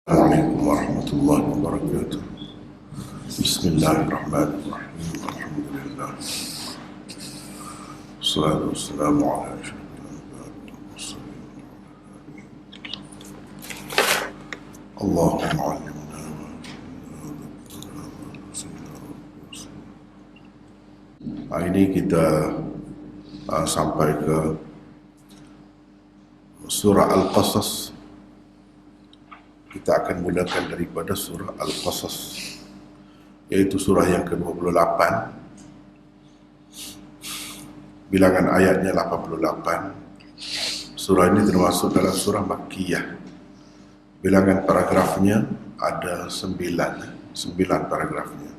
Assalamualaikum warahmatullahi wabarakatuh. Bismillahirrahmanirrahim. Alhamdulillah. Wassalatu wassalamu ala asyrafil anbiya'i wal mursalin. Allahumma 'allimna ma jahilna wa dhakkirna ma nasina. Hari ini kita sampai ke surah Al-Qasas. Kita akan mulakan daripada surah Al-Qasas, iaitu surah yang ke-28. Bilangan ayatnya 88. Surah ini termasuk dalam surah Makkiyah. Bilangan paragrafnya ada 9 paragrafnya.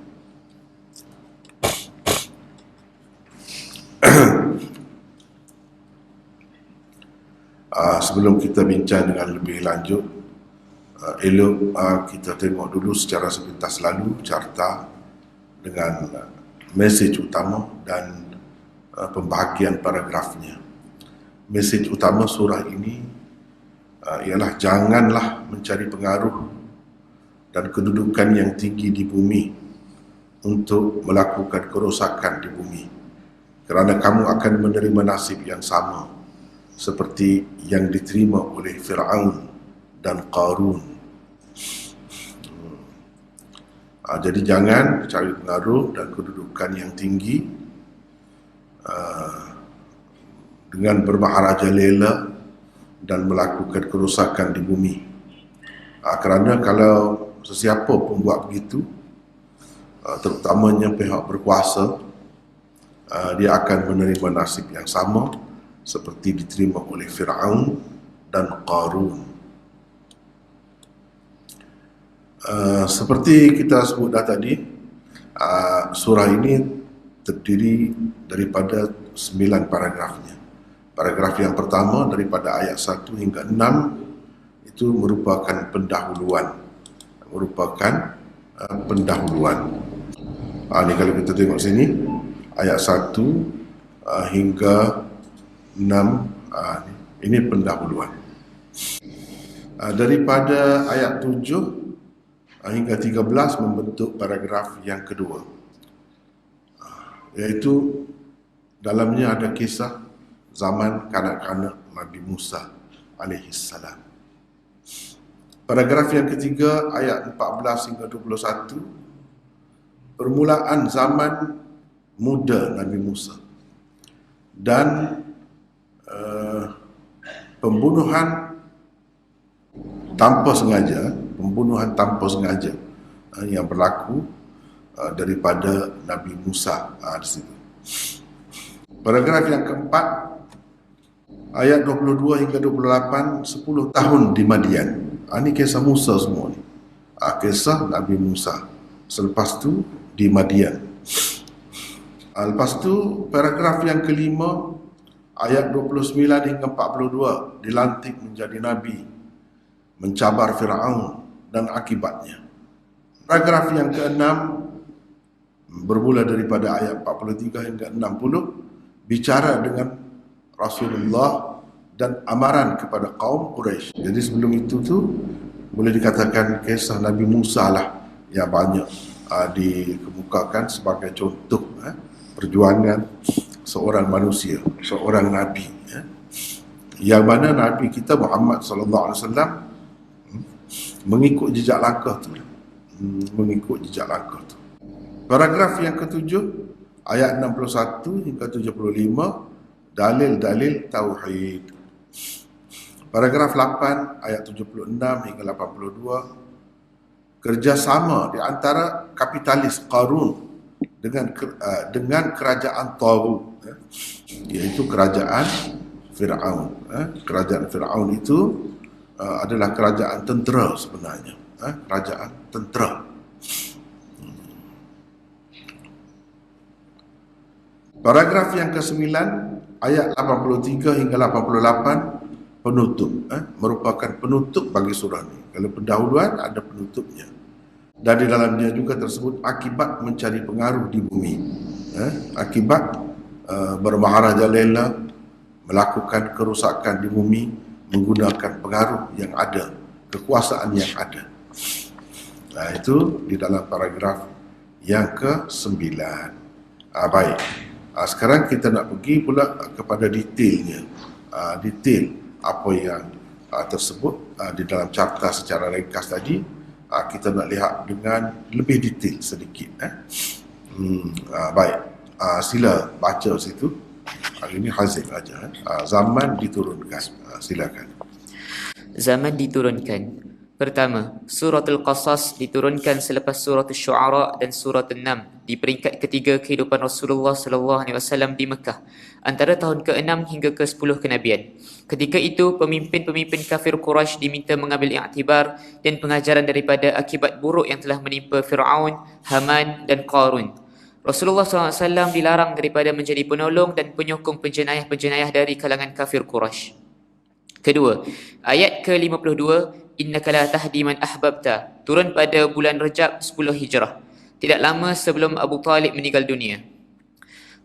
Sebelum kita bincang dengan lebih lanjut, elok kita tengok dulu secara sepintas lalu carta dengan mesej utama dan pembahagian paragrafnya. Mesej utama surah ini ialah janganlah mencari pengaruh dan kedudukan yang tinggi di bumi untuk melakukan kerosakan di bumi, kerana kamu akan menerima nasib yang sama seperti yang diterima oleh Fir'aun dan Qarun. Jadi jangan cari pengaruh dan kedudukan yang tinggi dengan bermaharaja lela dan melakukan kerosakan di bumi. Kerana kalau sesiapa pun buat begitu, terutamanya pihak berkuasa, dia akan menerima nasib yang sama seperti diterima oleh Fir'aun dan Qarun. Seperti kita sebut dah tadi, surah ini terdiri daripada 9 paragrafnya. Paragraf yang pertama daripada ayat 1 hingga 6 itu merupakan pendahuluan. Ini kalau kita tengok sini, ayat 1 hingga 6, ini pendahuluan. Daripada ayat 7 hingga 13 membentuk paragraf yang kedua, iaitu dalamnya ada kisah zaman kanak-kanak Nabi Musa alaihissalam. Paragraf yang ketiga ayat 14 hingga 21, permulaan zaman muda Nabi Musa dan pembunuhan tanpa sengaja yang berlaku daripada Nabi Musa di situ. Paragraf yang keempat ayat 22 hingga 28, 10 tahun di Madian. Ini kisah Musa semua ni. Kisah Nabi Musa. Selepas tu di Madian. Lepas tu paragraf yang kelima ayat 29 hingga 42, dilantik menjadi Nabi, mencabar Fir'aun dan akibatnya. Paragraf yang ke-6 bermula daripada ayat 43 hingga 60, bicara dengan Rasulullah dan amaran kepada kaum Quraisy. Jadi sebelum itu tu boleh dikatakan kisah Nabi Musa lah yang banyak dikemukakan sebagai contoh perjuangan seorang manusia, seorang Nabi, yang mana Nabi kita Muhammad sallallahu alaihi wasallam mengikut jejak langkah tu. Paragraf yang ketujuh ayat 61 hingga 75, dalil-dalil tauhid. Paragraf 8 ayat 76 hingga 82, kerjasama di antara kapitalis Qarun dengan kerajaan Taghut, iaitu kerajaan Fir'aun. Kerajaan Fir'aun itu adalah kerajaan tentera sebenarnya, kerajaan tentera. Paragraf yang ke-9 ayat 83 hingga 88, penutup, merupakan penutup bagi surah ini. Kalau pendahuluan ada penutupnya. Dan di dalamnya juga tersebut akibat mencari pengaruh di bumi, akibat bermaharaja lela, melakukan kerusakan di bumi, menggunakan pengaruh yang ada, kekuasaan yang ada. Itu di dalam paragraf yang ke-9. Baik. Sekarang kita nak pergi pula kepada detailnya. Detail apa yang tersebut di dalam carta secara ringkas tadi. Kita nak lihat dengan lebih detail sedikit. Baik. Sila baca situ. Hari ini Hazim aja. Zaman diturunkan. Silakan. Zaman diturunkan. Pertama, Suratul Qasas diturunkan selepas Suratul Syu'ara dan Suratul Nam di peringkat ketiga kehidupan Rasulullah SAW di Mekah antara tahun ke-6 hingga ke-10 kenabian. Ketika itu, pemimpin-pemimpin kafir Quraisy diminta mengambil iktibar dan pengajaran daripada akibat buruk yang telah menimpa Fir'aun, Haman dan Qarun. Rasulullah SAW dilarang daripada menjadi penolong dan penyokong penjenayah-penjenayah dari kalangan kafir Quraisy. Kedua, ayat ke-52, Innaka la tahdi man ahbabta, turun pada bulan Rejab 10 Hijrah, tidak lama sebelum Abu Talib meninggal dunia.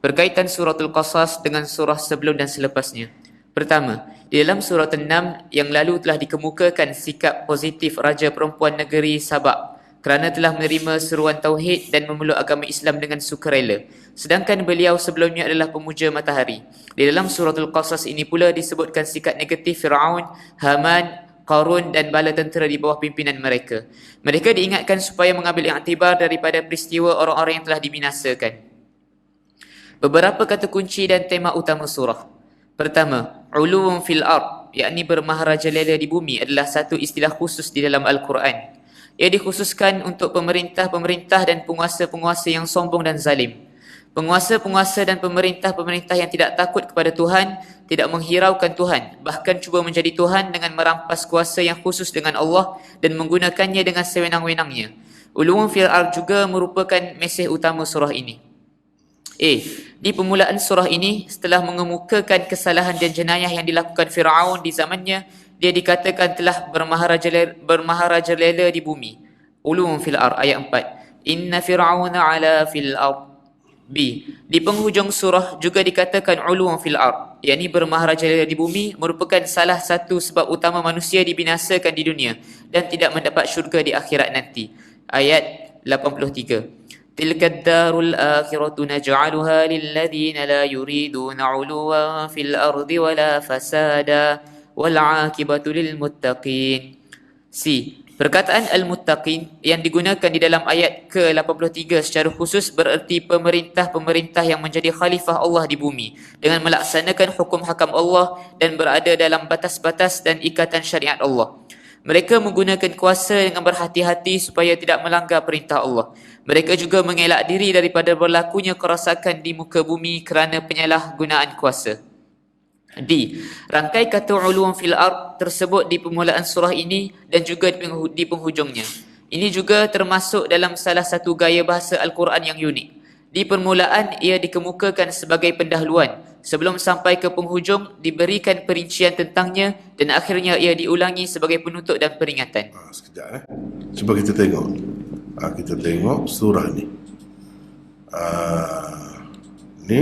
Berkaitan Suratul Qasas dengan surah sebelum dan selepasnya. Pertama, di dalam surah 6 yang lalu telah dikemukakan sikap positif Raja Perempuan Negeri Sabak kerana telah menerima seruan Tauhid dan memeluk agama Islam dengan sukarela. Sedangkan beliau sebelumnya adalah pemuja matahari. Di dalam Suratul Qasas ini pula disebutkan sikap negatif Fir'aun, Haman, Qarun dan bala tentera di bawah pimpinan mereka. Mereka diingatkan supaya mengambil iktibar daripada peristiwa orang-orang yang telah dibinasakan. Beberapa kata kunci dan tema utama surah. Pertama, uluwun fil ard, yakni bermaharajalela di bumi adalah satu istilah khusus di dalam Al-Quran. Ia dikhususkan untuk pemerintah-pemerintah dan penguasa-penguasa yang sombong dan zalim. Penguasa-penguasa dan pemerintah-pemerintah yang tidak takut kepada Tuhan, tidak menghiraukan Tuhan, bahkan cuba menjadi Tuhan dengan merampas kuasa yang khusus dengan Allah dan menggunakannya dengan sewenang-wenangnya. Uluwun fil ard juga merupakan mesej utama surah ini. Di permulaan surah ini, setelah mengemukakan kesalahan dan jenayah yang dilakukan Fir'aun di zamannya, dia dikatakan telah bermaharajalela di bumi. Uluwun fil ard, ayat 4. Inna Fir'auna ala fil ard. Di penghujung surah juga dikatakan uluwun fil ard, yakni bermaharajalela di bumi merupakan salah satu sebab utama manusia dibinasakan di dunia dan tidak mendapat syurga di akhirat nanti. Ayat 83. Tilka ad-darul akhiratu naj'aluha lilladhina la yuriduna 'uluwan fil ardi wala fasada wal 'aqibatu lil muttaqin. Perkataan al-muttaqin yang digunakan di dalam ayat ke-83 secara khusus bererti pemerintah-pemerintah yang menjadi khalifah Allah di bumi dengan melaksanakan hukum hakam Allah dan berada dalam batas-batas dan ikatan syariat Allah. Mereka menggunakan kuasa dengan berhati-hati supaya tidak melanggar perintah Allah. Mereka juga mengelak diri daripada berlakunya kerosakan di muka bumi kerana penyalahgunaan kuasa. Rangkai kata uluwun fil ard tersebut di permulaan surah ini dan juga di penghujungnya. Ini juga termasuk dalam salah satu gaya bahasa Al-Quran yang unik. Di permulaan ia dikemukakan sebagai pendahuluan. Sebelum sampai ke penghujung diberikan perincian tentangnya dan akhirnya ia diulangi sebagai penutup dan peringatan. Sekejap. Cuba kita tengok. Kita tengok surah ni. Ni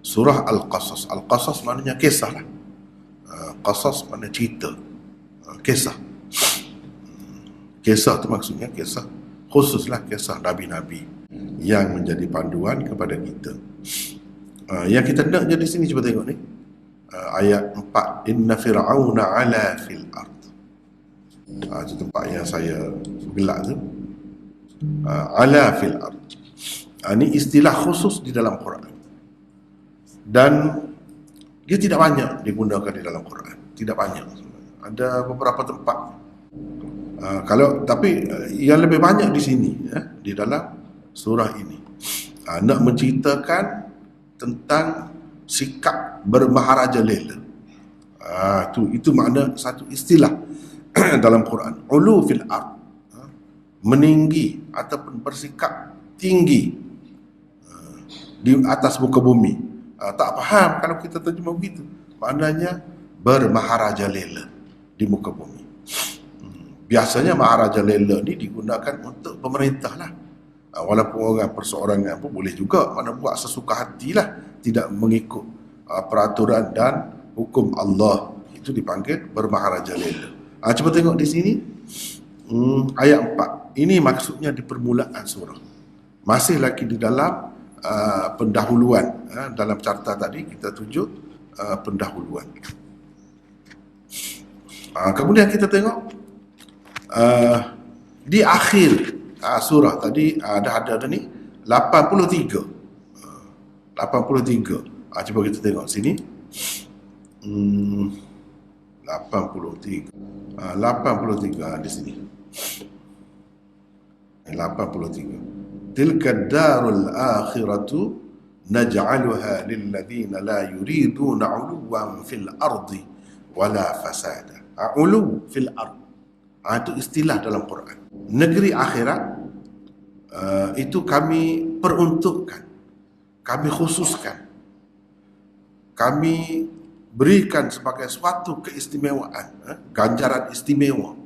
surah Al-Qasas. Al-Qasas maknanya kisah lah. Qasas maknanya cerita. Kisah. Kisah tu maksudnya kisah. Khususlah kisah Nabi-Nabi yang menjadi panduan kepada kita. Yang kita nak je di sini, cuba tengok ni. Ayat 4. Inna Fir'auna ala fil ard. Itu tempat yang saya gelak tu. Ala fil ard. Ini istilah khusus di dalam Quran. Dan dia tidak banyak digunakan di dalam Quran. Tidak banyak. Ada beberapa tempat. Tapi yang lebih banyak di sini, di dalam surah ini. Nak menceritakan tentang sikap bermaharajalela. Itu makna satu istilah dalam Quran. Ulu fil ard. Meninggi ataupun bersikap tinggi di atas muka bumi. Tak faham kalau kita terjemah begitu. Maknanya bermaharajalela di muka bumi. Biasanya maharajalela ni digunakan untuk pemerintah lah. Walaupun orang perseorangan pun boleh juga, mana buat sesuka hatilah, tidak mengikut peraturan dan hukum Allah. Itu dipanggil bermaharajalela. Cuba tengok di sini. ayat 4. Ini maksudnya di permulaan surah. Masih lagi di dalam pendahuluan. Dalam carta tadi kita tunjuk pendahuluan. Kemudian kita tengok di akhir surah tadi ada ni 83. 83. Cuba kita tengok sini. 83. 83 di sini. 83. Tilka darul akhiratu naj'aluha lil ladzina la yuriduna 'uluwan fil ardi wala fasada. Ulu fil ard. Itu istilah dalam Quran. Negeri akhirat itu kami peruntukkan, kami khususkan, kami berikan sebagai suatu keistimewaan, ganjaran istimewa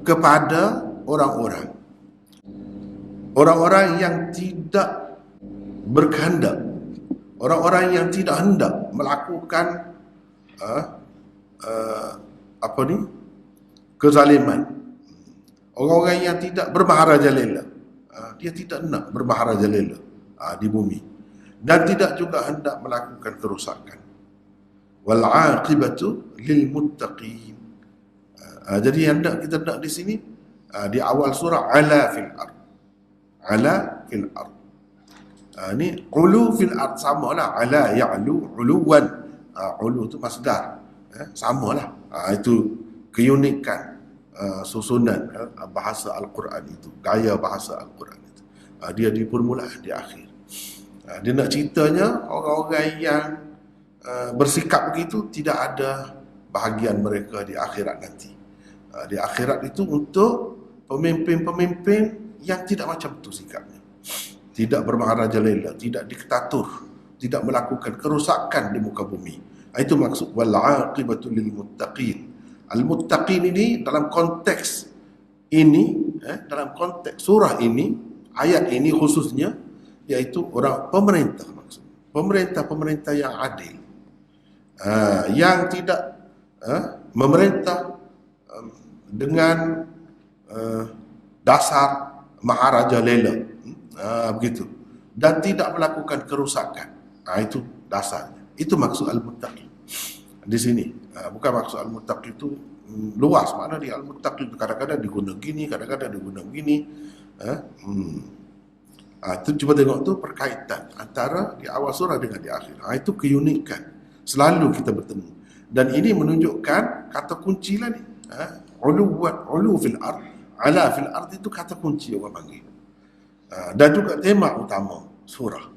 kepada orang-orang yang tidak berkehendak, orang-orang yang tidak hendak melakukan kezaliman, orang-orang yang tidak bermaharajalela. Dia tidak nak bermaharajalela di bumi, dan tidak juga hendak melakukan kerusakan. Wal aqibatu lil muttaqin. Jadi yang kita nak di sini di awal surah ala fil ard. Ala fil ard. Ni ulu fil ard, samalah ala ya'lu uluwan. Ulu tu masdar. Samalah. Itu keunikan susunan bahasa Al-Quran itu, gaya bahasa Al-Quran itu. Dia di permulaan, di akhir. Dia nak ceritanya orang-orang yang bersikap begitu tidak ada bahagian mereka di akhirat nanti. Di akhirat itu untuk pemimpin-pemimpin yang tidak macam itu sikapnya, tidak bermaharajalela, tidak diktator, tidak melakukan kerusakan di muka bumi. Itu maksud wal aqibatu lil muttaqin. Al-muttaqin ini dalam konteks ini, dalam konteks surah ini, ayat ini khususnya, iaitu orang pemerintah, maksud pemerintah yang adil, yang tidak memerintah dengan dasar maharajalela, begitu, dan tidak melakukan kerusakan. Itu dasarnya. Itu maksud al-muttaqin di sini. Bukan maksud al-muttaqin itu luas, makna dia al-muttaqin itu kadang-kadang diguna gini, kadang-kadang diguna begini. Itu cuba tengok tu perkaitan antara di awal surah dengan di akhir. Itu keunikan. Selalu kita bertemu. Dan ini menunjukkan kata kunci lah ni. Ulu fil ard. Ala fil ard itu kata kunci orang panggil. Dan juga tema utama surah.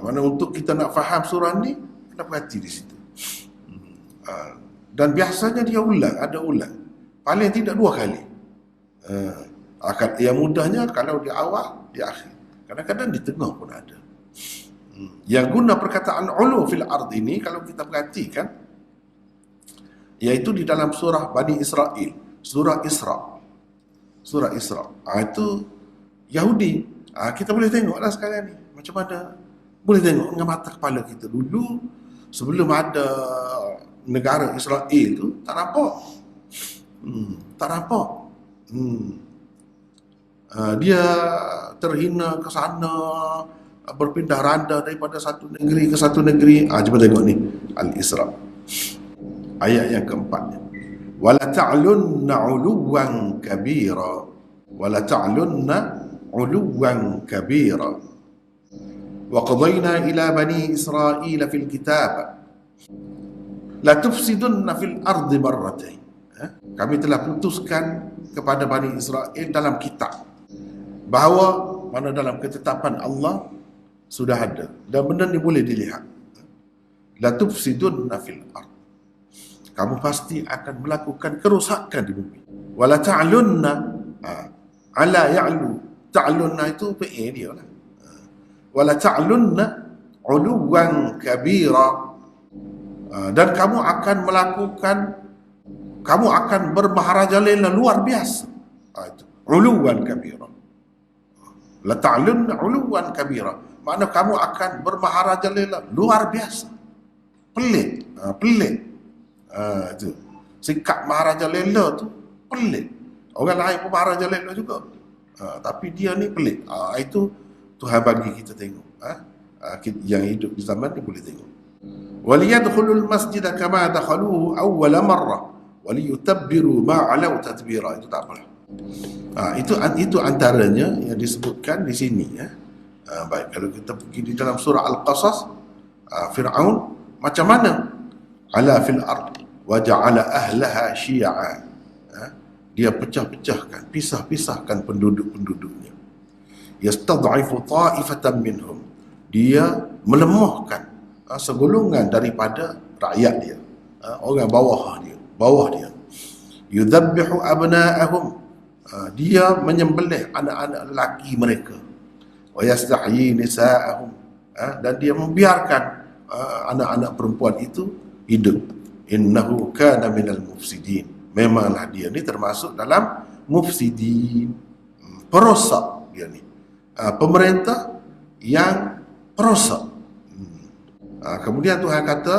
Mana untuk kita nak faham surah ni, kena perhati di situ. Dan biasanya dia ada ulang. Paling tidak 2 kali. Yang mudahnya kalau di awal, di akhir. Kadang-kadang di tengah pun ada. Yang guna perkataan ulu fil ard ini, kalau kita perhatikan, iaitu di dalam surah Bani Israel, surah Isra. Surah Isra. Itu Yahudi. Kita boleh tengoklah sekarang ni macam mana. Boleh tengok dengan mata kepala kita. Dulu sebelum ada negara Israel tu tak nampak. Tak nampak. Dia terhina ke sana, berpindah randa daripada satu negeri ke satu negeri. Cuba tengok ni Al-Isra, ayat yang keempatnya. Wala ta'lunna 'uluwan kabira, wala ta'lunna 'uluwan kabira. Wa qadayna ila bani Israil fil kitab la tufsidunna fil ardi marratain. Kami telah putuskan kepada Bani Israel dalam kitab bahawa mana dalam ketetapan Allah sudah ada, dan benda ni boleh dilihat. La tufsidunna fil ard. Kamu pasti akan melakukan kerusakan di bumi. Wala ta'lunna ala ya'lu. Ta'lunna itu PA dia lah. Wala ta'lunna 'uluwan kabira. Dan kamu akan bermaharajalela luar biasa. Itu 'uluwan kabira. La ta'lunna 'uluwan kabira. Makna kamu akan bermaharajalela luar biasa. Pelik. Pelik. Itu sikap maharajalela tu pelik. Orang lain pun marah jelek lah juga. Tapi dia ni pelik. Itu Tuhan bagi kita tengok. Yang hidup di zaman ni boleh tengok. Waliyadkhulul masjid kama dakhaluhu awwal marrah waliyutabbiru ma 'alau tadbira. Itu tak apalah. Itu antaranya yang disebutkan di sini ya. Baik, kalau kita pergi di dalam surah Al-Qasas, Fir'aun macam mana? Ala fil ard wa ja'ala ahlaha syi'a. Dia pecah-pecahkan, pisah-pisahkan penduduk-penduduknya. Yastad'ifu ta'ifatan minhum. Dia melemahkan segolongan daripada rakyat dia, orang bawah dia. Yudhabbihu abna'ahum. Dia menyembelih anak-anak lelaki mereka. Wa yastahyi nisa'ahum. Dan dia membiarkan anak-anak perempuan itu hidup. Innahu kana minal mufsidin. Memanglah dia ni termasuk dalam mufsidin, perosak dia ni. Pemerintah yang perosak. Kemudian Tuhan kata,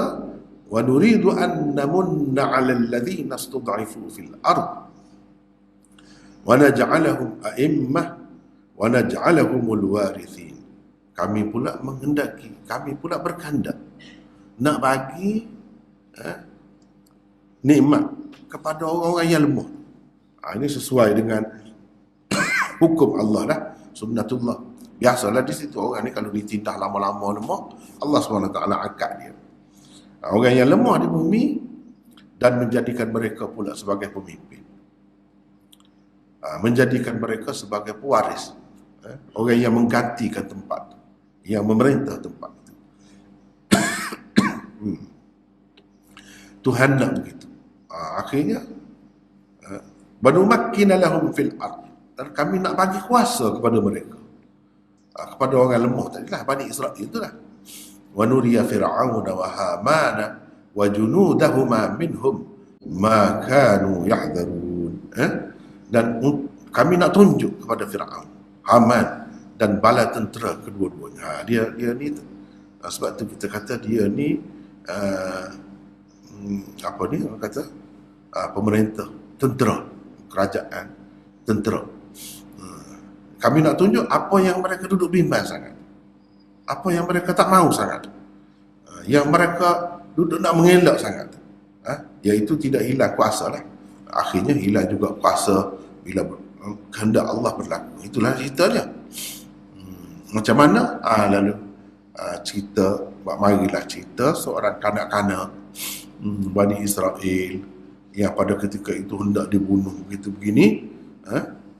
wa nuridu an namunna 'alal ladzina istud'ifu fil ard wa naj'alahum a'immah wa naj'alahumul warithin. Kami pula berkehendak nak bagi nikmat kepada orang-orang yang lemah. Ini sesuai dengan hukum Allah lah, sunnatullah. Biasalah di situ orang ni kalau ditindah lama-lama lemah, Allah SWT angkat dia. Orang yang lemah di bumi dan menjadikan mereka pula sebagai pemimpin. Menjadikan mereka sebagai pewaris. Orang yang menggantikan tempat, yang memerintah tempat itu. Tuhan nak begitu. Akhirnya banumakkina lahum fil ard. Dan kami nak bagi kuasa kepada mereka. Kepada orang lemah tadilah, Bani Israel itulah. Wa nuriya fir'auna wa hamana wa junudahuma minhum ma kanu yahdharun. Dan kami nak tunjuk kepada Fir'aun, Haman dan bala tentera kedua-duanya. Dia ni sebab tu kita kata dia ni orang kata pemerintah, tentera, kerajaan, tentera. Kami nak tunjuk apa yang mereka duduk bimbang sangat, apa yang mereka tak mahu sangat, yang mereka duduk nak mengelak sangat, iaitu tidak hilang kuasa lah. Akhirnya hilang juga kuasa bila kehendak Allah berlaku. Itulah ceritanya. Macam mana? Lalu cerita, marilah cerita seorang kanak-kanak Bani Israel yang pada ketika itu hendak dibunuh begitu begini.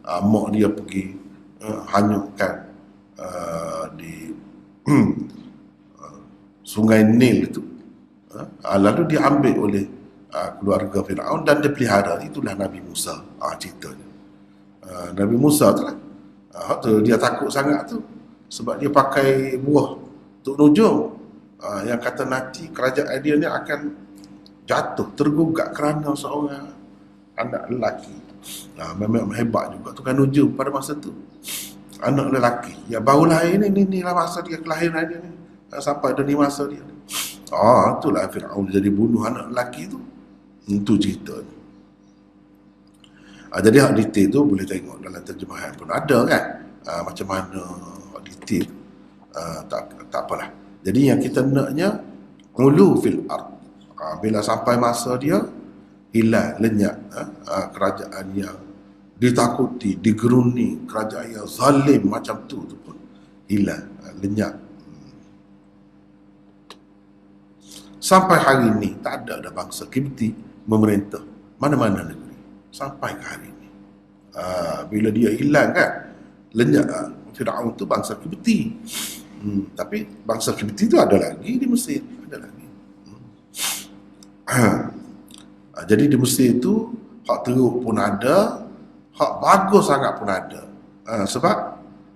Mak dia pergi hanyutkan di sungai Nil itu. Lalu diambil oleh keluarga Fir'aun dan dipelihara. Itulah Nabi Musa ceritanya. Nabi Musa tu lah, dia takut sangat tu sebab dia pakai buah Tuk Nujum, yang kata nanti kerajaan dia ni akan jatuh, tergugat kerana seorang anak lelaki. Memang hebat juga Tukang Nujum pada masa tu. Anak lelaki yang baru lahir ni lah masa dia kelahiran dia ni, sampai dah ni masa dia ni. Itulah Fir'aun jadi bunuh anak lelaki tu. Itu cerita ni. Jadi hak detail tu boleh tengok dalam terjemahan pun ada kan, macam mana hak detail. Tak apalah. Jadi yang kita naknya ulu fil ard. Bila sampai masa dia hilang, lenyap kerajaan yang ditakuti, digeruni, kerajaan yang zalim macam tu pun hilang, lenyap. Sampai hari ni tak ada bangsa Kipti memerintah mana-mana negeri sampai ke hari ni. Bila dia hilang kan, lenyap Fir'aun tu bangsa Kipti. Tapi bangsa Kipti tu ada lagi di Mesir, ada lagi. Jadi di Mesir tu hak teruk pun ada, hak bagus sangat pun ada. Sebab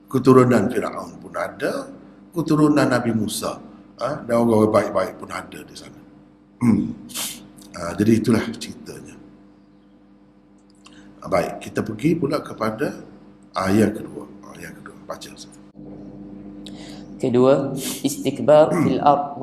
keturunan Fir'aun pun ada, keturunan Nabi Musa, dan orang-orang baik-baik pun ada di sana. Jadi itulah ceritanya. Baik, kita pergi pula kepada ayat kedua. Baca. Kedua, istikbar fil ard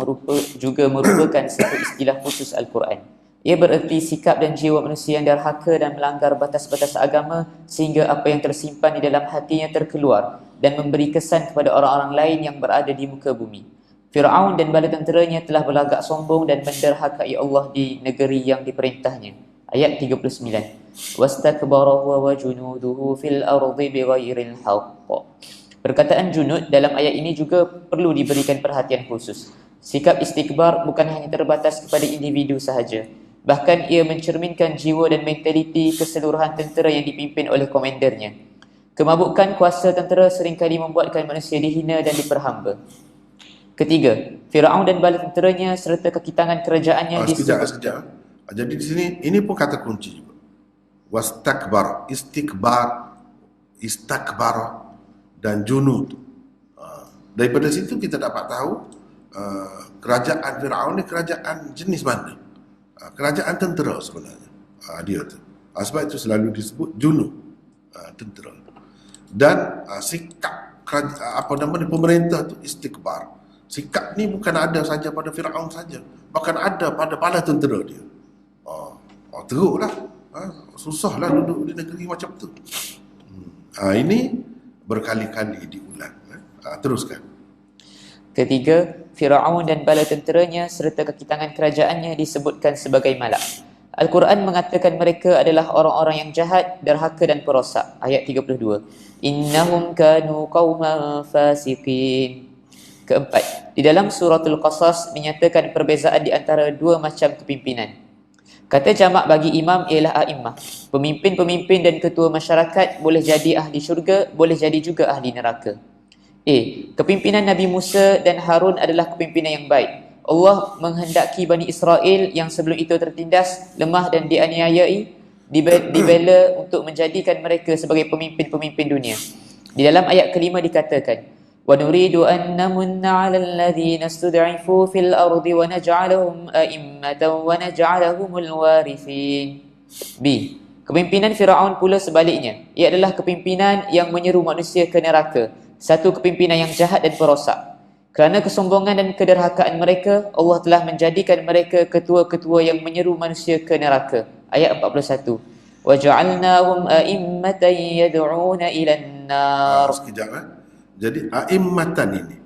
juga merupakan satu istilah khusus Al-Quran. Ia bererti sikap dan jiwa manusia yang derhaka dan melanggar batas-batas agama sehingga apa yang tersimpan di dalam hatinya terkeluar dan memberi kesan kepada orang-orang lain yang berada di muka bumi. Fir'aun dan bala tenteranya telah berlagak sombong dan menderhakai Allah di negeri yang diperintahnya. Ayat 39. Wastakbara huwa wa junuduhu fil ardi bighairil haqq. Perkataan junud dalam ayat ini juga perlu diberikan perhatian khusus. Sikap istikbar bukan hanya terbatas kepada individu sahaja. Bahkan ia mencerminkan jiwa dan mentaliti keseluruhan tentera yang dipimpin oleh komandernya. Kemabukan kuasa tentera seringkali membuatkan manusia dihina dan diperhamba. Ketiga, Firaun dan bala tenteranya serta kaki tangan kerajaannya sekejap. Jadi di sini ini pun kata kunci juga. Wastakbar, istakbar dan junud. Daripada situ kita dapat tahu kerajaan Firaun ni kerajaan jenis mana? Kerajaan tentera sebenarnya. Dia tu. Sebab itu selalu disebut junud, tentera. Dan sikap pemerintah tu istikbar. Sikap ni bukan ada saja pada Firaun saja, bahkan ada pada bala tentera dia. Teruklah. Susahlah duduk di negeri macam tu. Ini berkali-kali diulang. Teruskan. Ketiga, Firaun dan bala tenteranya serta kaki tangan kerajaannya disebutkan sebagai malak. Al-Quran mengatakan mereka adalah orang-orang yang jahat, derhaka dan perosak. Ayat 32. Innahum kanu qauman fasiqin. Keempat, di dalam suratul Qasas dinyatakan perbezaan di antara dua macam kepimpinan. Kata jamak bagi imam ialah a'immah. Pemimpin-pemimpin dan ketua masyarakat boleh jadi ahli syurga, boleh jadi juga ahli neraka. Kepimpinan Nabi Musa dan Harun adalah kepimpinan yang baik. Allah menghendaki Bani Israel yang sebelum itu tertindas, lemah dan dianiayai, dibela untuk menjadikan mereka sebagai pemimpin-pemimpin dunia. Di dalam ayat kelima dikatakan, wa nuridu an namunna 'alal ladzina istud'ifu fil ardi wa naj'alahum a'immatan wa naj'alahumul warithin. B. Kepimpinan Firaun pula sebaliknya. Ia adalah kepimpinan yang menyeru manusia ke neraka. Satu kepimpinan yang jahat dan perosak. Kerana kesombongan dan kederhakaan mereka, Allah telah menjadikan mereka ketua-ketua yang menyeru manusia ke neraka. Ayat 41. Wa ja'alnahum a'immatan yad'una ilan nar. Sekejap. Jadi a'immatan ini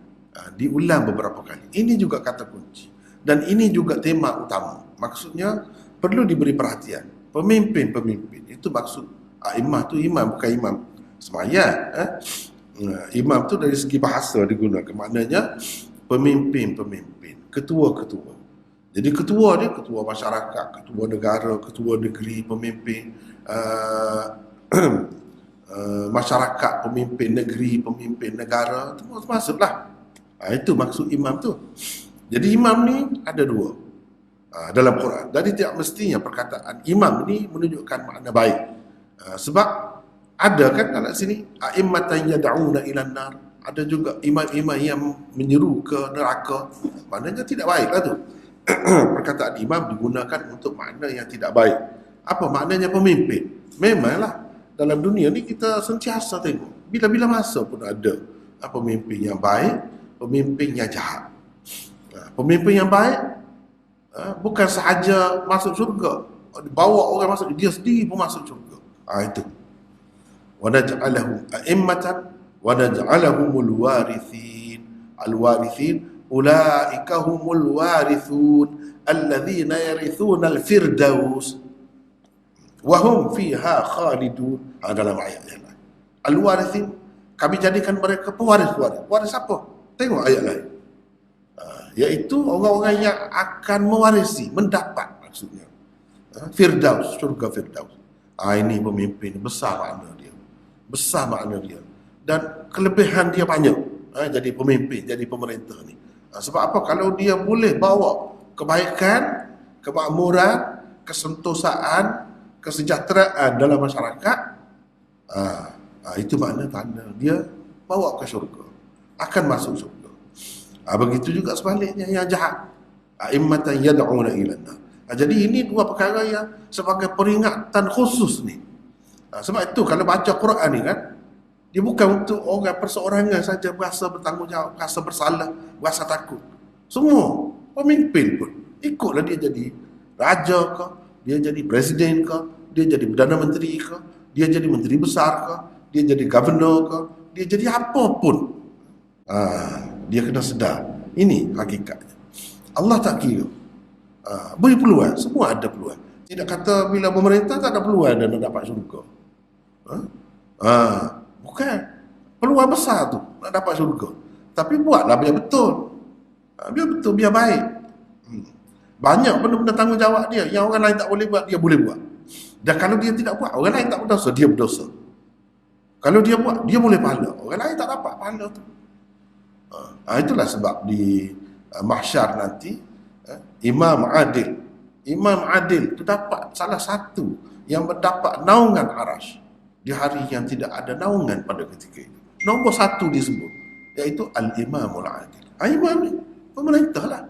diulang beberapa kali. Ini juga kata kunci. Dan ini juga tema utama. Maksudnya perlu diberi perhatian. Pemimpin-pemimpin. Itu maksud a'immah tu imam, bukan imam sembahyang. Imam tu dari segi bahasa digunakan, maknanya pemimpin-pemimpin, ketua-ketua. Jadi ketua dia ketua masyarakat, ketua negara, ketua negeri, pemimpin masyarakat, pemimpin negeri, pemimpin negara, semua masuklah. Itu maksud imam tu. Jadi imam ni ada dua dalam Quran. Jadi tidak mestinya perkataan imam ni menunjukkan makna baik. Sebab ada kan dalam sini a'immatan yad'una ilan nar, ada juga imam-imam yang menyeru ke neraka, maknanya tidak baiklah tu. Perkataan imam digunakan untuk makna yang tidak baik. Apa maknanya pemimpin? Memanglah dalam dunia ni kita sentiasa tengok, bila-bila masa pun ada pemimpin yang baik, pemimpin yang jahat. Pemimpin yang baik bukan sahaja masuk syurga, bawa orang masuk, dia sendiri pun masuk syurga. Itu wa naj'alahum a'immatan wa naj'alahumul warithin. Al-warithin ulaika humul warithun alladzina yarithuna al-firdaus wa hum fiha khalidun. Dalam ayat yang lain, al-warithin, kami jadikan mereka pewaris-pewaris. Waris apa? Tengok ayat lain. Iaitu orang-orang yang akan mewarisi, mendapat maksudnya. Firdaus, syurga Firdaus. Ini pemimpin besar makna dia. Besar makna dia. Dan kelebihan dia banyak. Jadi pemimpin, jadi pemerintah ni. Sebab apa? Kalau dia boleh bawa kebaikan, kemakmuran, kesentosaan, kesejahteraan dalam masyarakat, itu makna tanda dia bawa ke syurga, akan masuk syurga. Begitu juga sebaliknya yang jahat, a'immatan yad'una ilan nar. Jadi ini dua perkara yang sebagai peringatan khusus ni. Sebab itu kalau baca Quran ni kan, dia bukan untuk orang perseorangan saja berasa bertanggungjawab, berasa bersalah, berasa takut. Semua pemimpin pun ikutlah dia jadi raja ke, dia jadi presiden ke, dia jadi Perdana Menteri ke, dia jadi menteri besar ke, dia jadi governor ke, dia jadi apa pun. Dia kena sedar. Ini hakikatnya. Allah tak kira. Beri peluang. Semua ada peluang. Tidak kata bila pemerintah tak ada peluang dan nak dapat syurga. Bukan. Peluang besar tu nak dapat syurga. Tapi buatlah biar betul. Biar betul, biar baik. Banyak benda-benda tanggungjawab dia. Yang orang lain tak boleh buat, dia boleh buat. Dan kalau dia tidak buat, orang lain tak berdosa, dia berdosa. Kalau dia buat, dia boleh pahala. Orang lain tak dapat pahala tu. Itulah sebab di mahsyar nanti, Imam Adil itu dapat salah satu yang mendapat naungan arash di hari yang tidak ada naungan pada ketika itu. Nombor satu disebut, iaitu Al-Imamul Adil. Imam ni pemerintah lah.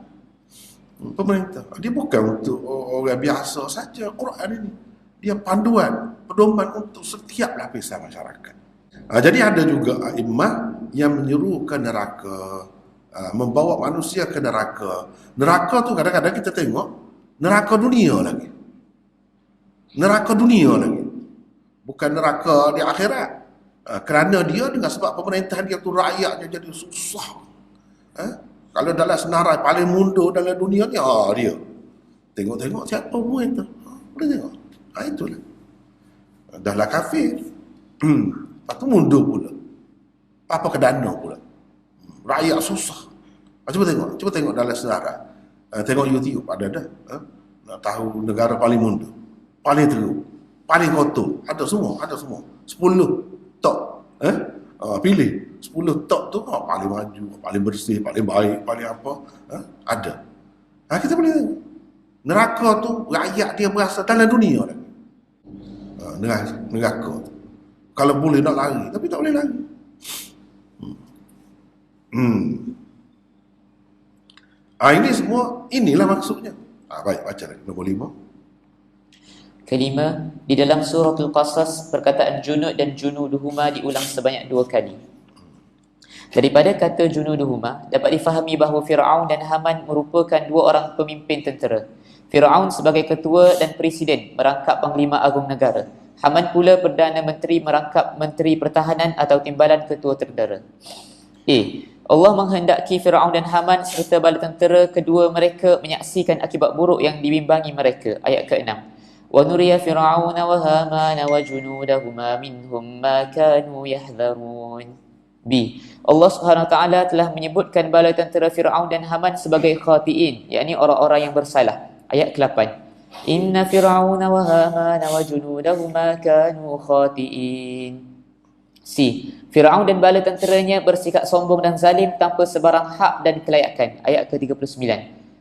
Pemerintah. Dia bukan untuk orang biasa saja. Quran ini dia panduan, pedoman untuk setiap lapisan masyarakat. Jadi ada juga imam yang menyeru ke neraka, membawa manusia ke neraka. Neraka tu kadang-kadang kita tengok neraka dunia lagi. Neraka dunia lagi. Bukan neraka di akhirat. Kerana dia dengan sebab pemerintahan dia tu rakyatnya jadi susah. Kalau dalam senarai paling mundur dalam dunia ni, dia. Tengok-tengok siapa pemerintah. Boleh tengok. Itulah. Dah lah kafir. Lepas tu mundur pula. Apa kedana pula. Rakyat susah. Cuba tengok dalam sejarah. Tengok YouTube ada dah. Nak tahu negara paling mundur, paling teruk, paling kotor. Ada semua. 10 top. Pilih 10 top tu paling maju, paling bersih, paling baik, paling apa. Ada. Kita boleh tengok. Neraka tu rakyat dia berasa dalam dunia lagi. Neraka tu. Kalau boleh nak lari, tapi tak boleh lari. Ini semua, inilah maksudnya. Baik, baca lagi. Nombor 5. Kelima, di dalam suratul Qasas, perkataan junud dan junuduhuma diulang sebanyak 2 kali. Daripada kata junuduhuma, dapat difahami bahawa Fir'aun dan Haman merupakan 2 orang pemimpin tentera. Fir'aun sebagai ketua dan presiden merangkap panglima agung negara. Haman pula Perdana Menteri merangkap Menteri Pertahanan atau Timbalan Ketua Tentera. Allah menghendaki Fir'aun dan Haman serta bala tentera kedua mereka menyaksikan akibat buruk yang dibimbangi mereka. Ayat ke-6. وَنُرِيَ فِرْعَوْنَ وَهَامَانَ وَجُنُودَهُمَا مِنْهُمْ مَا كَانُوا يَحْذَرُونَ. Allah Subhanahu Wa Taala telah menyebutkan bala tentera Fir'aun dan Haman sebagai khati'in, yakni orang-orang yang bersalah. Ayat ke-8. Inna Fir'auna wa Hamana wa junudahuma kanu khati'in. Fir'aun dan bala tenteranya bersikap sombong dan zalim tanpa sebarang hak dan kelayakan. Ayat ke-39.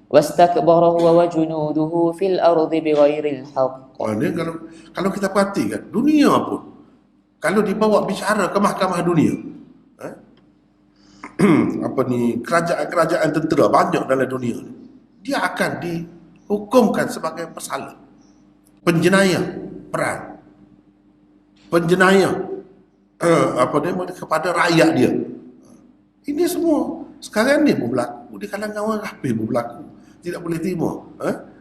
Wastakbara huwa wa junuduhu fil ardi bighairil haqq. Ini kalau kita perhatikan dunia pun, kalau dibawa bicara ke mahkamah dunia, kerajaan-kerajaan tentera banyak dalam dunia ni, dia akan dihukumkan sebagai bersalah, penjenayah perang, penjenayah kepada rakyat dia. Ini semua sekarang ni berlaku di kalangan orang kafir, berlaku. Tidak boleh terima.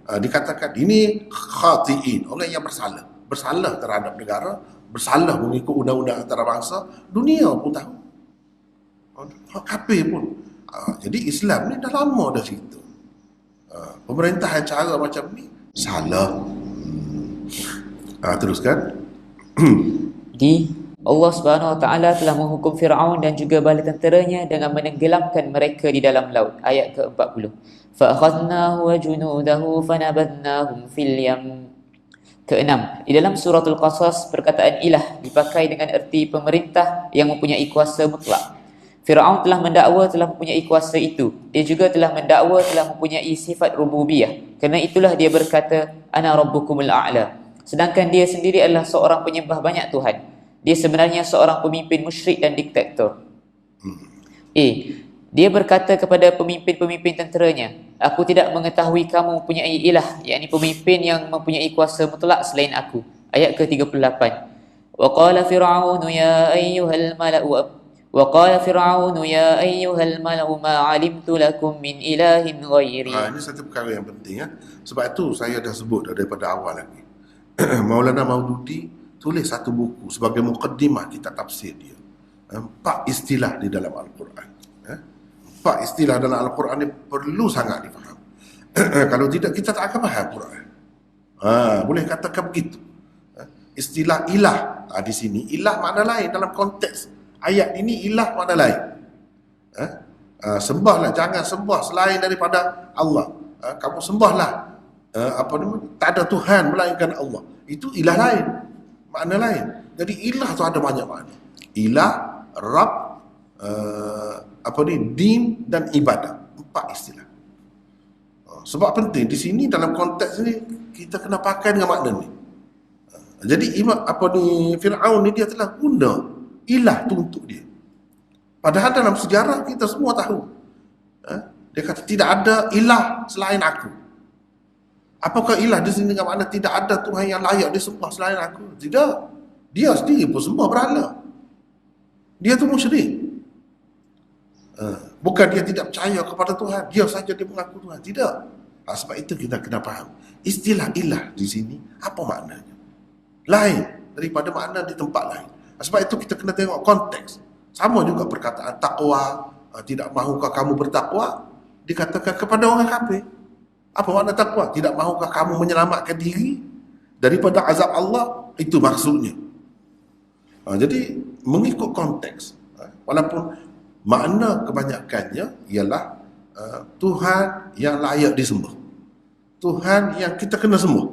Dikatakan ini khati'in, orang yang bersalah terhadap negara, bersalah mengikut undang-undang antarabangsa. Dunia pun tahu, kafir pun. Jadi Islam ni dah lama dah situ. Pemerintahan cara macam ni salah. Teruskan. Allah Subhanahu Wa Taala telah menghukum Fir'aun dan juga bala tenteranya dengan menenggelamkan mereka di dalam laut. Ayat ke-40. Fa'akhadnahu wa junudahu fanabadnahum fil yam. Ke-6. Di dalam suratul Qasas, perkataan ilah dipakai dengan erti pemerintah yang mempunyai kuasa mutlak. Fir'aun telah mendakwa telah mempunyai kuasa itu. Dia juga telah mendakwa telah mempunyai sifat rububiyah. Kerana itulah dia berkata, Ana Rabbukumul A'la. Sedangkan dia sendiri adalah seorang penyembah banyak Tuhan. Dia sebenarnya seorang pemimpin musyrik dan diktator. Dia berkata kepada pemimpin-pemimpin tenteranya, Aku tidak mengetahui kamu mempunyai ilah, yakni pemimpin yang mempunyai kuasa mutlak selain aku. Ayat ke-38. Wa qala Fir'aun ya ayyuhal mala'u وقال فرعون يا أيها الملأ ما علمت لكم من إله غيري. Ini satu perkara yang penting ya. Sebab itu saya dah sebut daripada awal lagi. Maulana Maududi tulis satu buku sebagai mukaddimah kitab tafsir dia. 4 istilah di dalam Al-Quran. 4 istilah dalam Al-Quran ni perlu sangat difaham. Kalau tidak kita tak akan faham Quran. Boleh katakan begitu. Istilah ilah di sini, ilah makna lain dalam konteks ayat ini. Ilah makna lain. Sembahlah, jangan sembah selain daripada Allah. Kamu sembahlah tak ada Tuhan melainkan Allah. Itu ilah lain, makna lain. Jadi ilah tu ada banyak makna. Ilah, Rabb, din dan ibadah. 4 istilah. Sebab penting di sini dalam konteks ni kita kena pakai dengan makna ni. Jadi Fir'aun ni dia telah guna ilah tu untuk dia. Padahal dalam sejarah kita semua tahu. Dia kata tidak ada ilah selain aku. Apakah ilah di sini dengan makna tidak ada Tuhan yang layak disembah selain aku? Tidak. Dia sendiri pun sembah berhala. Dia tu musyrik. Bukan dia tidak percaya kepada Tuhan, dia saja dia mengaku Tuhan. Tidak. Sebab itu kita kena faham. Istilah ilah di sini apa maknanya? Lain daripada makna di tempat lain. Sebab itu kita kena tengok konteks. Sama juga perkataan takwa, tidak mahukah kamu bertakwa, dikatakan kepada orang kafir. Apa makna takwa? Tidak mahukah kamu menyelamatkan diri daripada azab Allah? Itu maksudnya. Jadi mengikut konteks, walaupun makna kebanyakannya ialah Tuhan yang layak disembah, Tuhan yang kita kena sembah,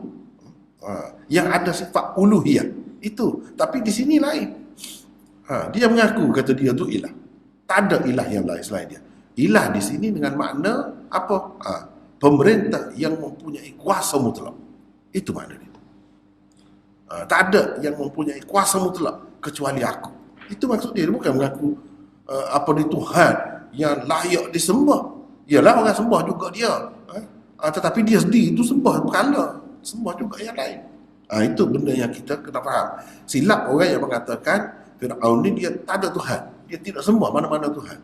yang ada sifat uluhiyah itu. Tapi di sini lain. Dia mengaku kata dia tu ilah. Tak ada ilah yang lain selain dia. Ilah di sini dengan makna apa? Pemerintah yang mempunyai kuasa mutlak. Itu makna dia. Tak ada yang mempunyai kuasa mutlak kecuali aku. Itu maksud dia. Dia bukan mengaku Tuhan yang layak disembah. Yalah, orang sembah juga dia. Tetapi dia sendiri itu sembah berhala. Sembah juga yang lain. Itu benda yang kita kena faham. Silap orang yang mengatakan Fir'aun ni dia tak ada Tuhan. Dia tidak sembah mana-mana Tuhan.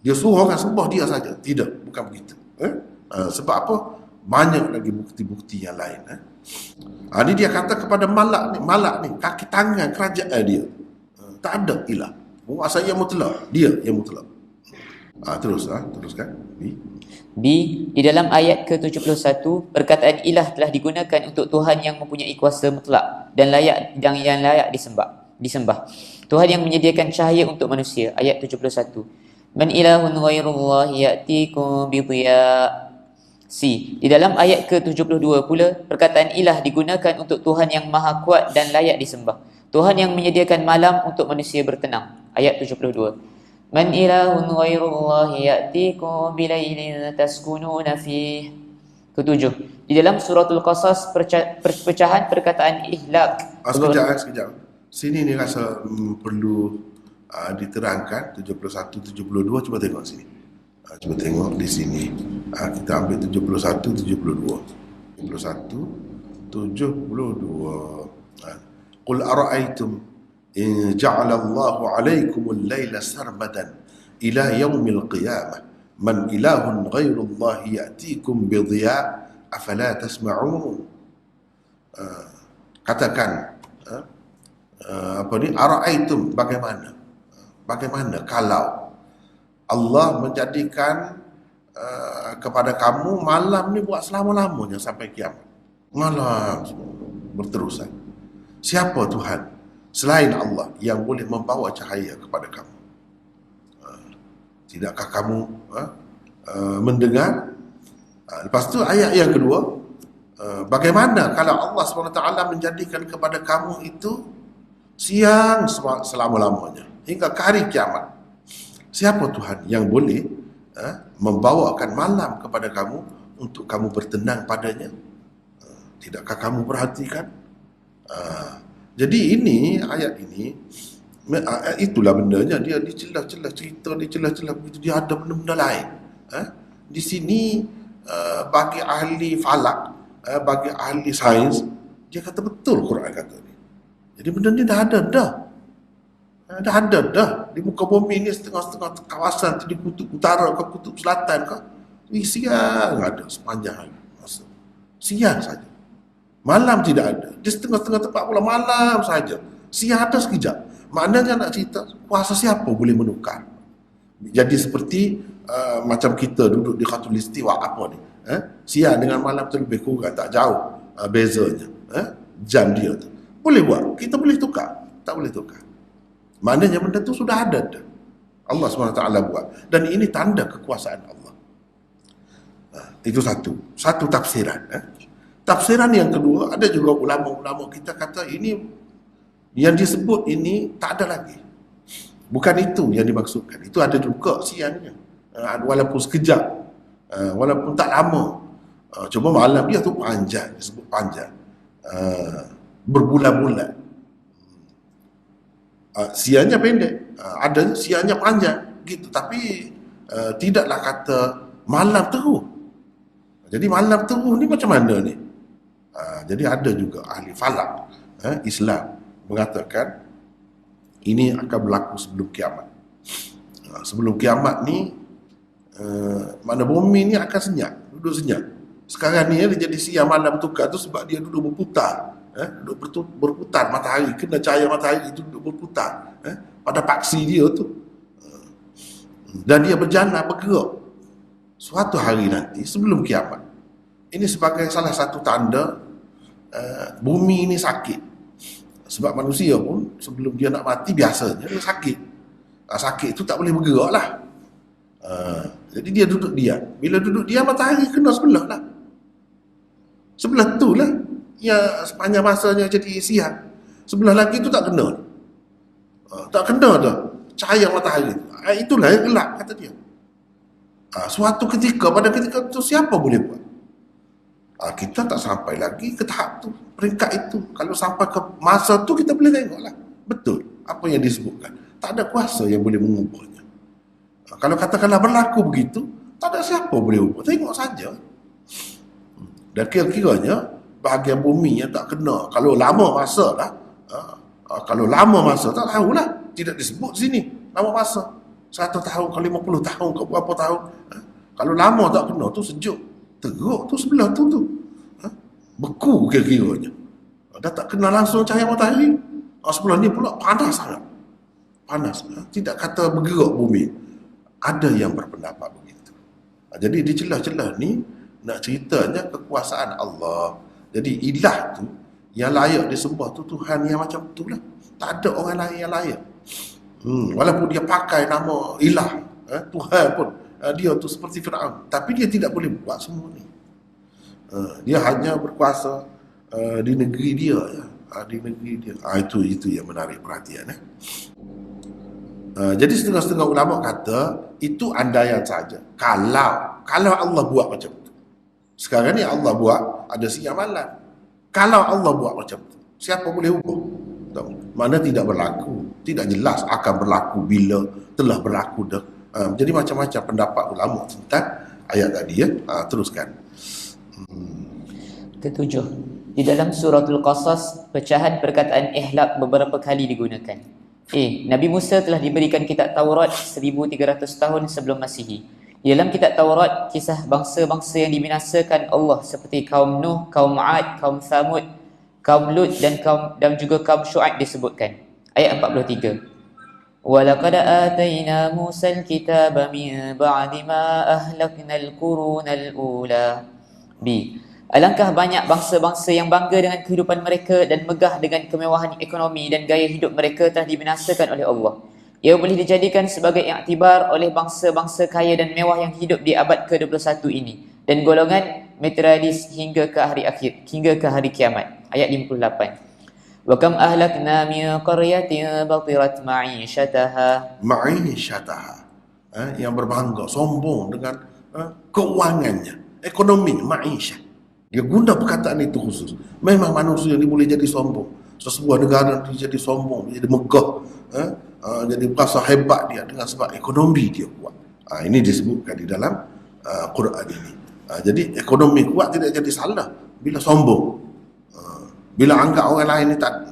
Dia suruh orang sembah dia saja. Tidak, bukan begitu. Sebab apa? Banyak lagi bukti-bukti yang lain. Ini dia kata kepada Malak ni kaki tangan kerajaan dia. Tak ada ilah. Menguasai yang mutlak. Dia yang mutlak. Teruskan. B. Di dalam ayat ke-71, perkataan ilah telah digunakan untuk Tuhan yang mempunyai kuasa mutlak dan yang layak disembah. Tuhan yang menyediakan cahaya untuk manusia. Ayat 71. Man ilahun ghairullah ya'tikum bidhiya. C. Di dalam ayat ke-72 pula, perkataan ilah digunakan untuk Tuhan yang maha kuat dan layak disembah. Tuhan yang menyediakan malam untuk manusia bertenang. Ayat 72. Man ilahun ghairullah ya'tikum bilailin taskununa fih. Ketujuh. Di dalam suratul Qasas, perpecahan perkataan ihlak. Sekejap. Sini ni rasa perlu diterangkan 71, 72. Cuba tengok sini. Cuba tengok di sini. Kita ambil 71, 72. 71, 72. Qul ara'aytum in ja'alallahu 'alaykumul laila sarmadan ila yaumil qiyamah man ilahun ghairullahi ya'tikum bidhiya afala tasma'un. Katakan ara'aytum, bagaimana kalau Allah menjadikan kepada kamu malam ni buat selama-lamanya sampai kiamat. Malam berterusan. Siapa Tuhan selain Allah yang boleh membawa cahaya kepada kamu? Tidakkah kamu mendengar? Lepas tu ayat yang kedua, bagaimana kalau Allah SWT menjadikan kepada kamu itu siang selama-lamanya hingga ke hari kiamat? Siapa Tuhan yang boleh membawakan malam kepada kamu untuk kamu bertenang padanya? Tidakkah kamu perhatikan? Jadi ini, ayat ini, itulah bendanya. Dia di celah-celah cerita, di celah-celah begitu, dia ada benda-benda lain. Di sini bagi ahli falak, bagi ahli sains, dia kata betul Quran kata ni. Jadi benda ni dah ada dah. Dah ada dah di muka bumi ni, setengah-setengah kawasan di kutub utara ke kutub selatan ke, siang ada sepanjang hari masa. Siang saja. Malam tidak ada. Di setengah-setengah tempat pula malam saja. Siang ada sekejap. Maknanya nak cerita, kuasa siapa boleh menukar? Jadi seperti macam kita duduk di khatulistiwa apa ni. Siang dengan malam tu lebih kurang tak jauh bezanya. Jam dia tu. Boleh buat. Kita boleh tukar. Tak boleh tukar. Maknanya benda tu sudah ada dah. Allah SWT buat. Dan ini tanda kekuasaan Allah. Itu satu tafsiran. Tafsiran yang kedua, ada juga ulama-ulama kita kata ini yang disebut ini tak ada lagi. Bukan itu yang dimaksudkan. Itu ada juga siangnya. Walaupun sekejap, walaupun tak lama. Cuma malam dia tu panjang, disebut panjang. Berbulan-bulan. Siangnya pendek, ada siangnya panjang gitu, tapi tidaklah kata malam terus. Jadi malam terus ni macam mana ni? Jadi ada juga ahli falak Islam mengatakan ini akan berlaku sebelum kiamat. Sebelum kiamat ni mana bumi ni akan senyap, duduk senyap. Sekarang ni dia jadi siang malam tukar tu sebab dia duduk berputar. Duduk berputar, matahari kena cahaya matahari itu duduk berputar pada paksi dia tu, dan dia berjalan bergerak. Suatu hari nanti sebelum kiamat, ini sebagai salah satu tanda bumi ini sakit. Sebab manusia pun sebelum dia nak mati biasanya dia sakit. Sakit itu tak boleh bergerak lah. Jadi dia duduk diam. Bila duduk diam, matahari kena sebelah lah. Sebelah tu lah ya, sepanjang masanya jadi siang. Sebelah lagi tu tak kena. Tak kena dah cahaya matahari. Itulah yang gelap, kata dia. Suatu ketika, pada ketika tu siapa boleh buat? Kita tak sampai lagi ke tahap tu, peringkat itu. Kalau sampai ke masa tu, kita boleh tengoklah betul apa yang disebutkan. Tak ada kuasa yang boleh mengubahnya. Kalau katakanlah berlaku begitu, tak ada siapa boleh ubah. Tengok saja. Dan kira-kiranya bahagian bumi yang tak kena, kalau lama masa lah, kalau lama masa tak tahulah, tidak disebut sini lama masa 100 tahun ke 50 tahun ke berapa tahun. Kalau lama tak kena tu sejuk, teruk tu sebelah tu beku kira-kiranya, dah tak kena langsung cahaya matahari. Sebelah ni pula panas sangat, panas. Tidak kata bergerak bumi. Ada yang berpendapat begitu. Jadi di celah-celah ni nak ceritanya kekuasaan Allah. Jadi ilah tu yang layak disembah tu Tuhan yang macam tu lah. Tak ada orang lain yang layak. Walaupun dia pakai nama ilah, Tuhan pun, dia tu seperti Fir'aun, tapi dia tidak boleh buat semua ni. Dia hanya berkuasa di negeri dia ya. Di negeri dia. Itu yang menarik perhatian. Jadi setengah-setengah ulama kata itu andaian saja. Kalau Allah buat macam tu. Sekarang ni Allah buat ada siang malam. Kalau Allah buat macam tu, siapa boleh ubah? Mana tidak berlaku, tidak jelas akan berlaku bila telah berlaku dah. Jadi macam-macam pendapat ulama tentang ayat tadi ya. Teruskan. Ketujuh, di dalam suratul Qasas, pecahan perkataan ihlak beberapa kali digunakan. Nabi Musa telah diberikan kitab Taurat 1300 tahun sebelum Masihi. Di dalam kitab Taurat, kisah bangsa-bangsa yang dibinasakan Allah seperti kaum Nuh, kaum 'Ad, kaum Thamud, kaum Lut dan juga kaum Syu'aib disebutkan. Ayat 43. وَلَقَدْ آتَيْنَا مُوسَى الْكِتَابَ مِنْ بَعْدِ مَا أَهْلَكْنَا الْقُرُونَ الْأُولَى. Alangkah banyak bangsa-bangsa yang bangga dengan kehidupan mereka dan megah dengan kemewahan ekonomi dan gaya hidup mereka telah dibinasakan oleh Allah. Ia boleh dijadikan sebagai iktibar oleh bangsa-bangsa kaya dan mewah yang hidup di abad ke-21 ini dan golongan materialis hingga ke hari akhir, hingga ke hari kiamat. Ayat 58. Wa kam ahlakna min qaryatin batirat ma'ishataha. Yang berbangga, sombong dengan keuangannya, ekonomi, ma'isyah. Dia guna perkataan itu khusus. Memang manusia ni boleh jadi sombong. Sesebuah negara dia jadi sombong, dia jadi megah, jadi berasa hebat dia dengan sebab ekonomi dia kuat. Ini disebutkan di dalam Quran ini. Jadi ekonomi kuat tidak jadi salah bila sombong. Bila anggap orang lain ni tak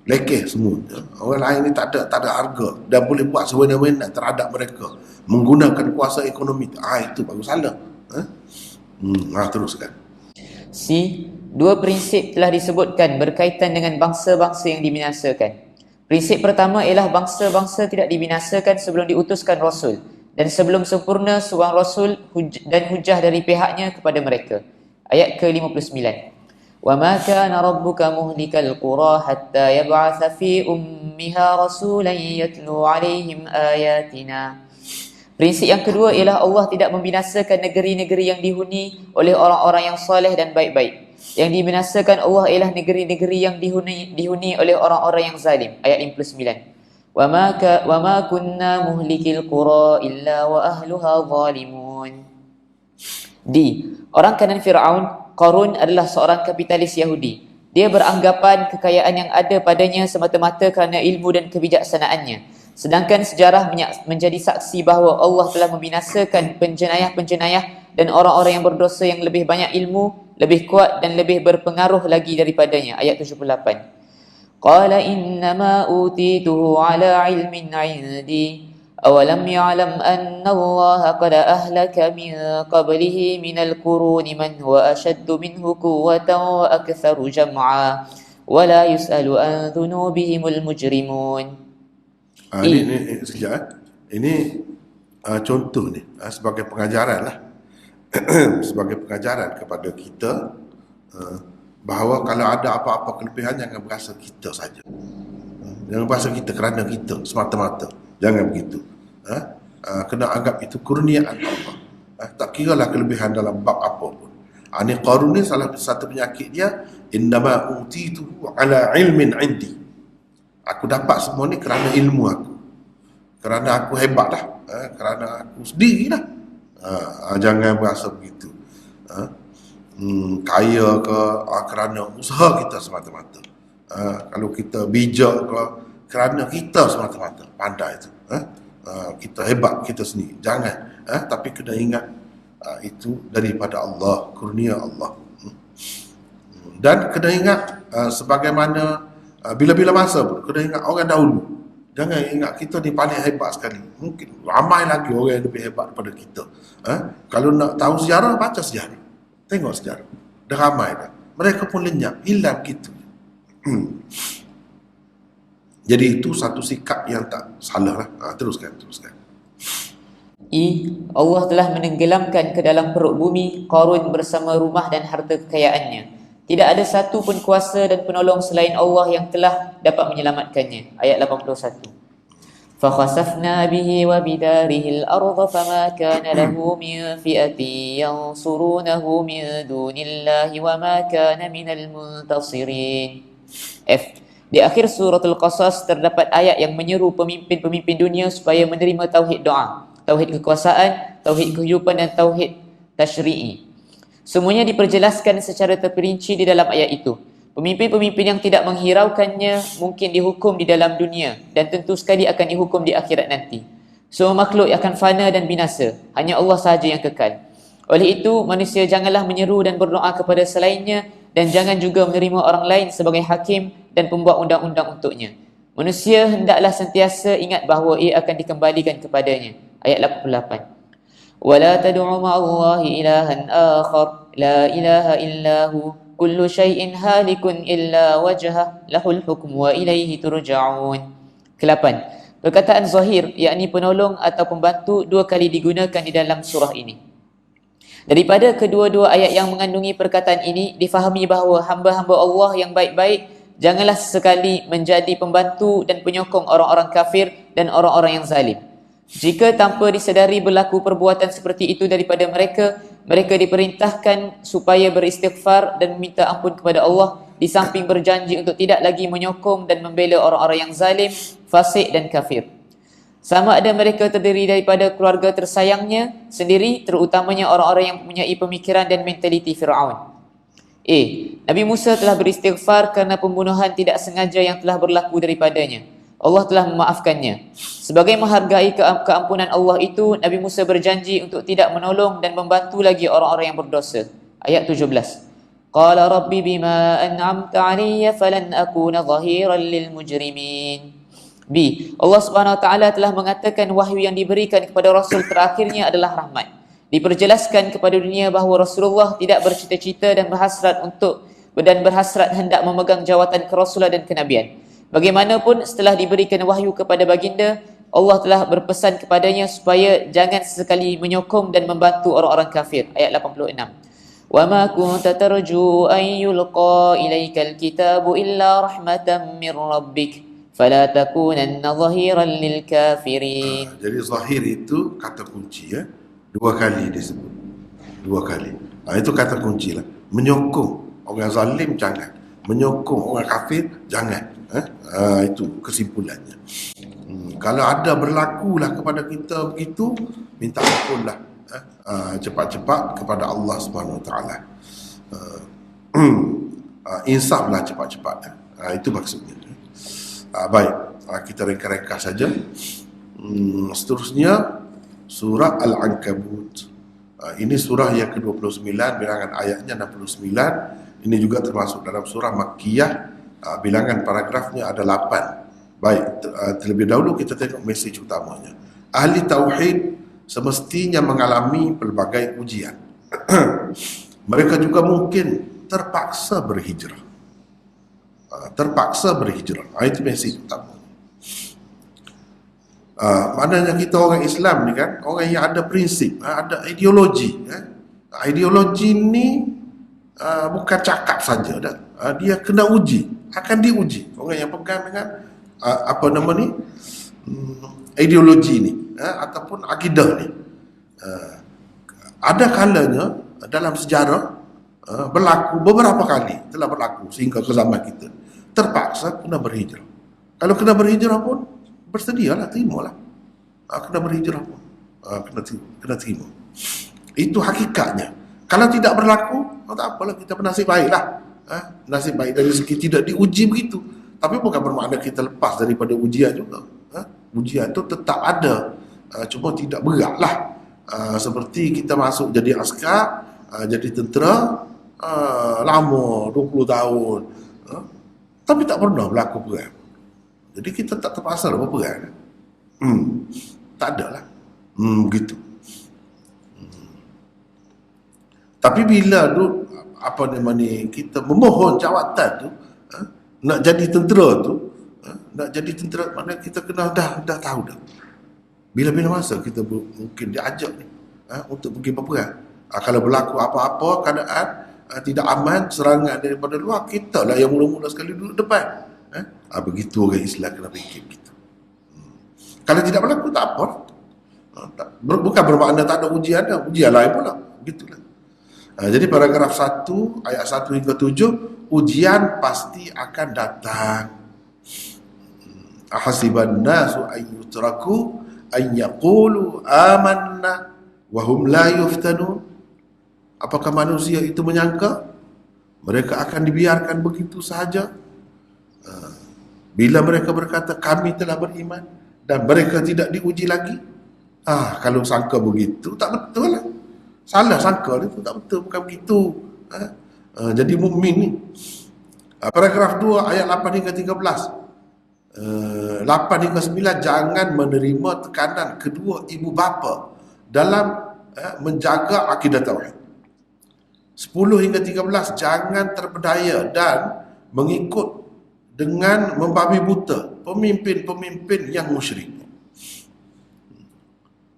lekeh semua. Orang lain ni tak ada harga dan boleh buat sewenang-wenang terhadap mereka menggunakan kuasa ekonomi. Itu baru salah. Teruskan. C. Dua prinsip telah disebutkan berkaitan dengan bangsa-bangsa yang dibinasakan. Prinsip pertama ialah bangsa-bangsa tidak dibinasakan sebelum diutuskan Rasul dan sebelum sempurna seorang Rasul dan hujah dari pihaknya kepada mereka. Ayat ke-59. وَمَا كَانَ رَبُّكَ مُهْلِكَ الْقُرَى حَتَّى يَبْعَثَ فِي أُمِّهَا رَسُولًا يَتْلُو عَلَيْهِمْ آيَاتِنَا. Prinsip yang kedua ialah Allah tidak membinasakan negeri-negeri yang dihuni oleh orang-orang yang soleh dan baik-baik. Yang dibinasakan Allah ialah negeri-negeri yang dihuni oleh orang-orang yang zalim. Ayat 59. وَمَا كُنَّا مُهْلِكِ الْقُرَى إِلَّا وَأَهْلُهَا ظَالِمُونَ. D. Orang kanan Fir'aun, Qarun adalah seorang kapitalis Yahudi. Dia beranggapan kekayaan yang ada padanya semata-mata kerana ilmu dan kebijaksanaannya. Sedangkan sejarah menjadi saksi bahawa Allah telah membinasakan penjenayah-penjenayah dan orang-orang yang berdosa yang lebih banyak ilmu, lebih kuat dan lebih berpengaruh lagi daripadanya. Ayat 78. Qala innama utituhu ala ilmin 'indi awalam ya'lam anna Allah qad ahlaka min qablihi minal quruni man huwa ashaddu minhu quwwatan wa aktharu jam'a wa la yus'alu an dhunubihimul mujrimun. Ini sekejap. Ini contoh ni sebagai pengajaran lah. Sebagai pengajaran kepada kita bahawa kalau ada apa-apa kelebihan jangan berasa kita saja. Jangan berasa kita kerana kita semata-mata. Jangan begitu. Kena anggap itu kurniaan Allah. Tak kira lah kelebihan dalam bab apa pun. Ini Qarun ni salah satu penyakit dia, innama utituhu ala ilmin indi. Aku dapat semua ni kerana ilmu aku. Kerana aku hebat lah. Kerana aku sendiri lah. Jangan berasa begitu. Kaya ke kerana usaha kita semata-mata. Kalau kita bijak ke kerana kita semata-mata. Pandai itu. Kita hebat kita sendiri. Jangan. Tapi kena ingat itu daripada Allah, kurnia Allah. Dan kena ingat sebagaimana bila-bila masa pun kena ingat orang dahulu. Jangan ingat kita ni paling hebat sekali. Mungkin ramai lagi orang yang lebih hebat daripada kita. Kalau nak tahu sejarah, baca sejarah. Tengok sejarah. Dah ramai dah. Mereka pun lenyap, hilang gitu. Jadi itu satu sikap yang tak salah lah. Teruskan. Allah telah menenggelamkan ke dalam perut bumi Qarun bersama rumah dan harta kekayaannya. Tidak ada satu pun kuasa dan penolong selain Allah yang telah dapat menyelamatkannya. Ayat 81. فَخَسَفْنَا بِهِ وَبِدَارِهِ الْأَرْضَ فَمَا كَانَ لَهُ مِنْ فِئَةٍ يَنْصُرُونَهُ مِنْ دُونِ اللَّهِ وَمَا كَانَ مِنَ الْمُنْتَصِرِينَ. F. Di akhir suratul Qasas terdapat ayat yang menyeru pemimpin-pemimpin dunia supaya menerima tauhid doa, tauhid kekuasaan, tauhid kehidupan dan tauhid tasyri'i. Semuanya diperjelaskan secara terperinci di dalam ayat itu. Pemimpin-pemimpin yang tidak menghiraukannya mungkin dihukum di dalam dunia dan tentu sekali akan dihukum di akhirat nanti. Semua makhluk akan fana dan binasa. Hanya Allah sahaja yang kekal. Oleh itu, manusia janganlah menyeru dan berdoa kepada selainnya dan jangan juga menerima orang lain sebagai hakim dan pembuat undang-undang untuknya. Manusia hendaklah sentiasa ingat bahawa ia akan dikembalikan kepadanya. Ayat 88. وَلَا تَدْعُ مَعَ اللَّهِ إِلَهًا آخَرَ لَا إِلَهَ إِلَّا هُوَ كُلُّ شَيْءٍ هَالِكٌ إِلَّا وَجْهَهُ لَهُ الْحُكْمُ وَإِلَيْهِ تُرْجَعُونَ. 8. Perkataan zahir, yakni penolong atau pembantu, dua kali digunakan di dalam surah ini. Daripada kedua-dua ayat yang mengandungi perkataan ini, difahami bahawa hamba-hamba Allah yang baik-baik janganlah sesekali menjadi pembantu dan penyokong orang-orang kafir dan orang-orang yang zalim. Jika tanpa disedari berlaku perbuatan seperti itu daripada mereka, mereka diperintahkan supaya beristighfar dan meminta ampun kepada Allah, di samping berjanji untuk tidak lagi menyokong dan membela orang-orang yang zalim, fasik dan kafir. Sama ada mereka terdiri daripada keluarga tersayangnya sendiri, terutamanya orang-orang yang mempunyai pemikiran dan mentaliti Fir'aun. A. Nabi Musa telah beristighfar kerana pembunuhan tidak sengaja yang telah berlaku daripadanya. Allah telah memaafkannya. Sebagai menghargai keampunan Allah itu, Nabi Musa berjanji untuk tidak menolong dan membantu lagi orang-orang yang berdosa. Ayat 17. قال رب بما أنعمت علي فلن أكون ظهيرا للمجرمين. B. Allah Subhanahu Wa Taala telah mengatakan wahyu yang diberikan kepada Rasul terakhirnya adalah rahmat. Diperjelaskan kepada dunia bahawa Rasulullah tidak bercita-cita dan berhasrat hendak memegang jawatan kerasulan dan kenabian. Bagaimanapun setelah diberikan wahyu kepada baginda, Allah telah berpesan kepadanya supaya jangan sesekali menyokong dan membantu orang-orang kafir. Ayat 86. وَمَا كُنْتَ تَرْجُو أَنْ يُلْقَى إِلَيْكَ الْكِتَابُ إِلَّا رَحْمَةً مِّنْ رَبِّكَ فَلَا تَكُونَنَّ ظَهِيرًا لِلْكَافِرِينَ. Jadi zahir itu kata kunci ya. Dua kali disebut. Dua kali. Itu kata kunci lah. Menyokong orang zalim jangan. Menyokong orang kafir jangan. Itu kesimpulannya. Kalau ada berlakulah kepada kita begitu, minta ampunlah. Cepat-cepat kepada Allah Subhanahu Wa Taala. Insaflah cepat-cepat. Itu maksudnya. Baik, kita ringkas saja. Seterusnya surah Al-Ankabut. Ini surah yang ke-29, bilangan ayatnya 69. Ini juga termasuk dalam surah Makkiyah. Bilangan paragrafnya ada 8. Baik, terlebih dahulu kita tengok mesej utamanya. Ahli tauhid semestinya mengalami pelbagai ujian. Mereka juga mungkin terpaksa berhijrah. Itu mesej utama. Maknanya kita orang Islam ni kan, orang yang ada prinsip, ada ideologi. Ideologi ni bukan cakap saja dah. Dia kena uji, akan diuji. Orang yang pegang dengan ideologi ni ataupun akidah ni, ada kalanya dalam sejarah berlaku beberapa kali, telah berlaku sehingga ke zaman kita, terpaksa kena berhijrah. Kalau kena berhijrah pun bersedialah, terimalah. Kena berhijrah pun kena terima. Itu hakikatnya. Kalau tidak berlaku, tak apalah, kita bernasib baiklah. Nasib baik dari segi tidak diuji begitu. Tapi bukan bermakna kita lepas daripada ujian juga. Ujian itu tetap ada, cuma tidak beratlah. Seperti kita masuk jadi askar, jadi tentera, lama 20 tahun, tapi tak pernah berlaku perang. Jadi kita tak terpaksa berperang. Tak ada lah. Begitu. Tapi bila tu kita memohon jawatan tu, nak jadi tentera tu, maknanya kita kena dah tahu dah. Bila-bila masa kita mungkin diajak ni untuk pergi berperang. Kalau berlaku apa-apa keadaan tidak aman, serangan daripada luar, kita lah yang mula-mula sekali duduk depan. Begitu orang Islam kena fikir gitu. Kalau tidak berlaku tak apa. Bukan bermakna tak ada ujian lain pula. Begitulah. Jadi paragraf 1 ayat 1 hingga 7, ujian pasti akan datang. Ahasiban nasu ayyutraku an yaqulu amanna wa hum la yuftanun. Apakah manusia itu menyangka mereka akan dibiarkan begitu sahaja bila mereka berkata kami telah beriman dan mereka tidak diuji lagi? Kalau sangka begitu tak betul lah. Salah sangka itu tak betul, bukan begitu. Jadi mukmin ni. Paragraf 2 ayat 8 hingga 13. 8 hingga 9, jangan menerima tekanan kedua ibu bapa dalam menjaga akidah tauhid. 10 hingga 13, jangan terpedaya dan mengikut dengan membabi buta pemimpin-pemimpin yang musyrik.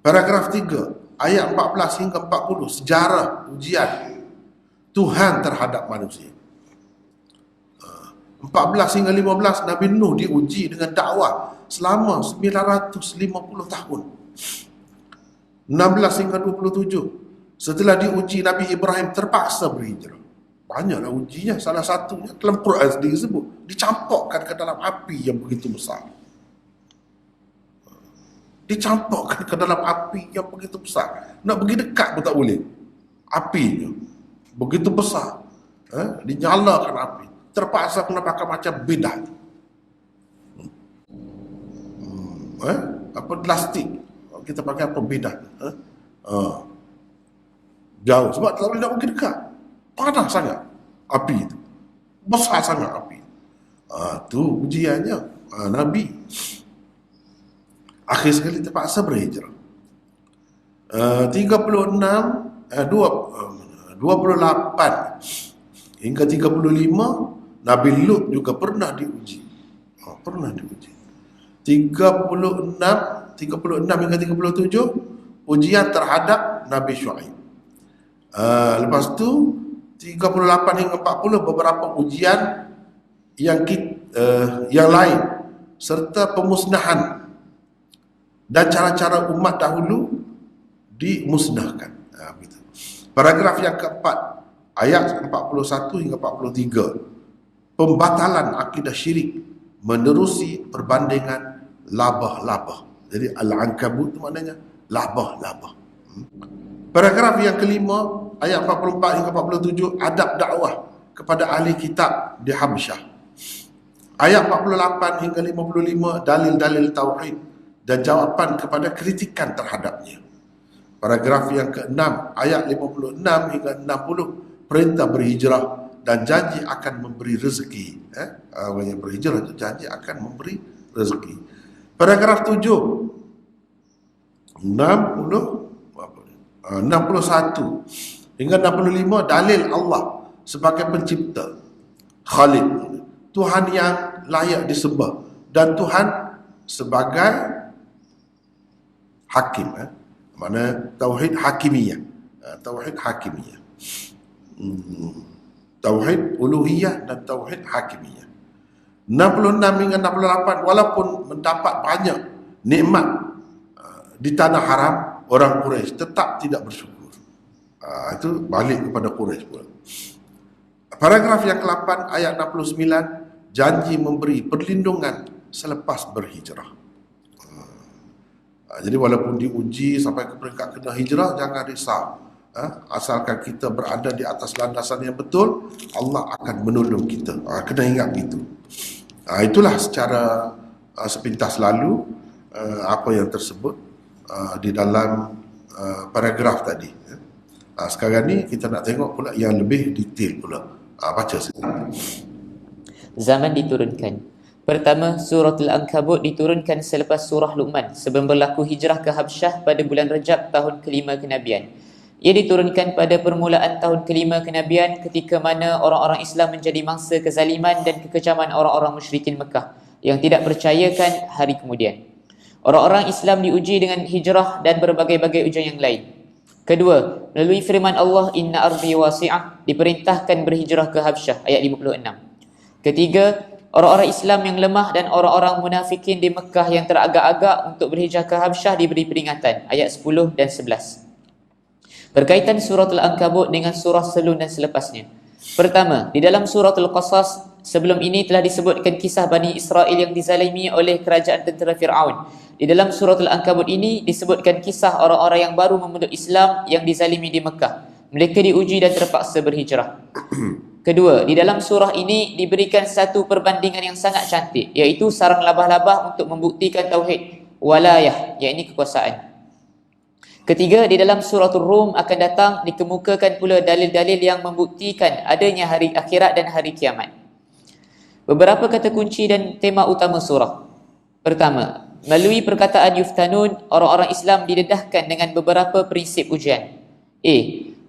Paragraf 3 ayat 14 hingga 40, sejarah ujian Tuhan terhadap manusia. 14 hingga 15, Nabi Nuh diuji dengan dakwah selama 950 tahun. 16 hingga 27, setelah diuji Nabi Ibrahim terpaksa berhijrah. Banyaklah ujinya, salah satunya dalam Quran sendiri sebut, dicampakkan ke dalam api yang begitu besar. Dicampakkan ke dalam api yang begitu besar. Nak pergi dekat pun tak boleh. Apinya begitu besar. Dinyalakan api. Terpaksa kena pakai macam bedah. Plastik. Kita pakai apa bedah. Jauh. Sebab tak boleh nak pergi dekat. Panas sangat. api itu. Besar sangat api. Tu ujiannya. Nabi akhir sekali terpaksa berhijrah. 28 hingga 35 Nabi Lut juga pernah diuji. Pernah diuji. 36 hingga 37 ujian terhadap Nabi Syuaib. Lepas tu 38 hingga 40 beberapa ujian yang lain serta pemusnahan dan cara-cara umat dahulu dimusnahkan. Begitu. Paragraf yang keempat, ayat 41 hingga 43, pembatalan akidah syirik menerusi perbandingan labah-labah. Jadi Al-Ankabut itu maknanya labah-labah. Paragraf yang kelima, ayat 44 hingga 47, adab dakwah kepada ahli kitab di Habsyah. Ayat 48 hingga 55, dalil-dalil tauhid dan jawapan kepada kritikan terhadapnya. Paragraf yang ke-6, ayat 56 hingga 60, perintah berhijrah dan janji akan memberi rezeki. Orang yang berhijrah itu janji akan memberi rezeki. Paragraf 7, 61 hingga 65, dalil Allah sebagai pencipta, Khalid, Tuhan yang layak disembah, dan Tuhan sebagai hakim. Mana tauhid hakimiyah. Tauhid hakimiyah. Tauhid uluhiyah dan tauhid hakimiyah. 66 hingga 68, walaupun mendapat banyak nikmat di tanah haram, orang Quraisy tetap tidak bersyukur. Itu balik kepada Quraisy pula. Paragraf yang ke-8, ayat 69, janji memberi perlindungan selepas berhijrah. Jadi walaupun diuji sampai ke peringkat kena hijrah, jangan risau. Asalkan kita berada di atas landasan yang betul, Allah akan menolong kita. Kena ingat itu. Itulah secara sepintas lalu apa yang tersebut di dalam paragraf tadi. Sekarang ni kita nak tengok pula yang lebih detail pula. Baca sikit. Zaman diturunkan. Pertama, surah Al-Ankabut diturunkan selepas surah Luqman sebelum berlaku hijrah ke Habsyah pada bulan Rajab tahun kelima kenabian. Ia diturunkan pada permulaan tahun kelima kenabian ketika mana orang-orang Islam menjadi mangsa kezaliman dan kekejaman orang-orang musyrikin Mekah yang tidak percayakan hari kemudian. Orang-orang Islam diuji dengan hijrah dan berbagai-bagai ujian yang lain. Kedua, melalui firman Allah, Inna ardi wasi'ah, diperintahkan berhijrah ke Habsyah, ayat 56. Ketiga, orang-orang Islam yang lemah dan orang-orang munafikin di Mekah yang teragak-agak untuk berhijrah ke Habsyah diberi peringatan, ayat 10 dan 11. Berkaitan surah Al-Ankabut dengan surah Selun dan selepasnya. Pertama, di dalam surah Al-Qasas, sebelum ini telah disebutkan kisah Bani Israel yang dizalimi oleh kerajaan tentera Fir'aun. Di dalam surah Al-Ankabut ini disebutkan kisah orang-orang yang baru memeluk Islam yang dizalimi di Mekah. Mereka diuji dan terpaksa berhijrah. Kedua, di dalam surah ini diberikan satu perbandingan yang sangat cantik, iaitu sarang labah-labah untuk membuktikan tauhid walayah, iaitu kekuasaan. Ketiga, di dalam suratul Rum akan datang dikemukakan pula dalil-dalil yang membuktikan adanya hari akhirat dan hari kiamat. Beberapa kata kunci dan tema utama surah. Pertama, melalui perkataan yuftanun, orang-orang Islam didedahkan dengan beberapa prinsip ujian.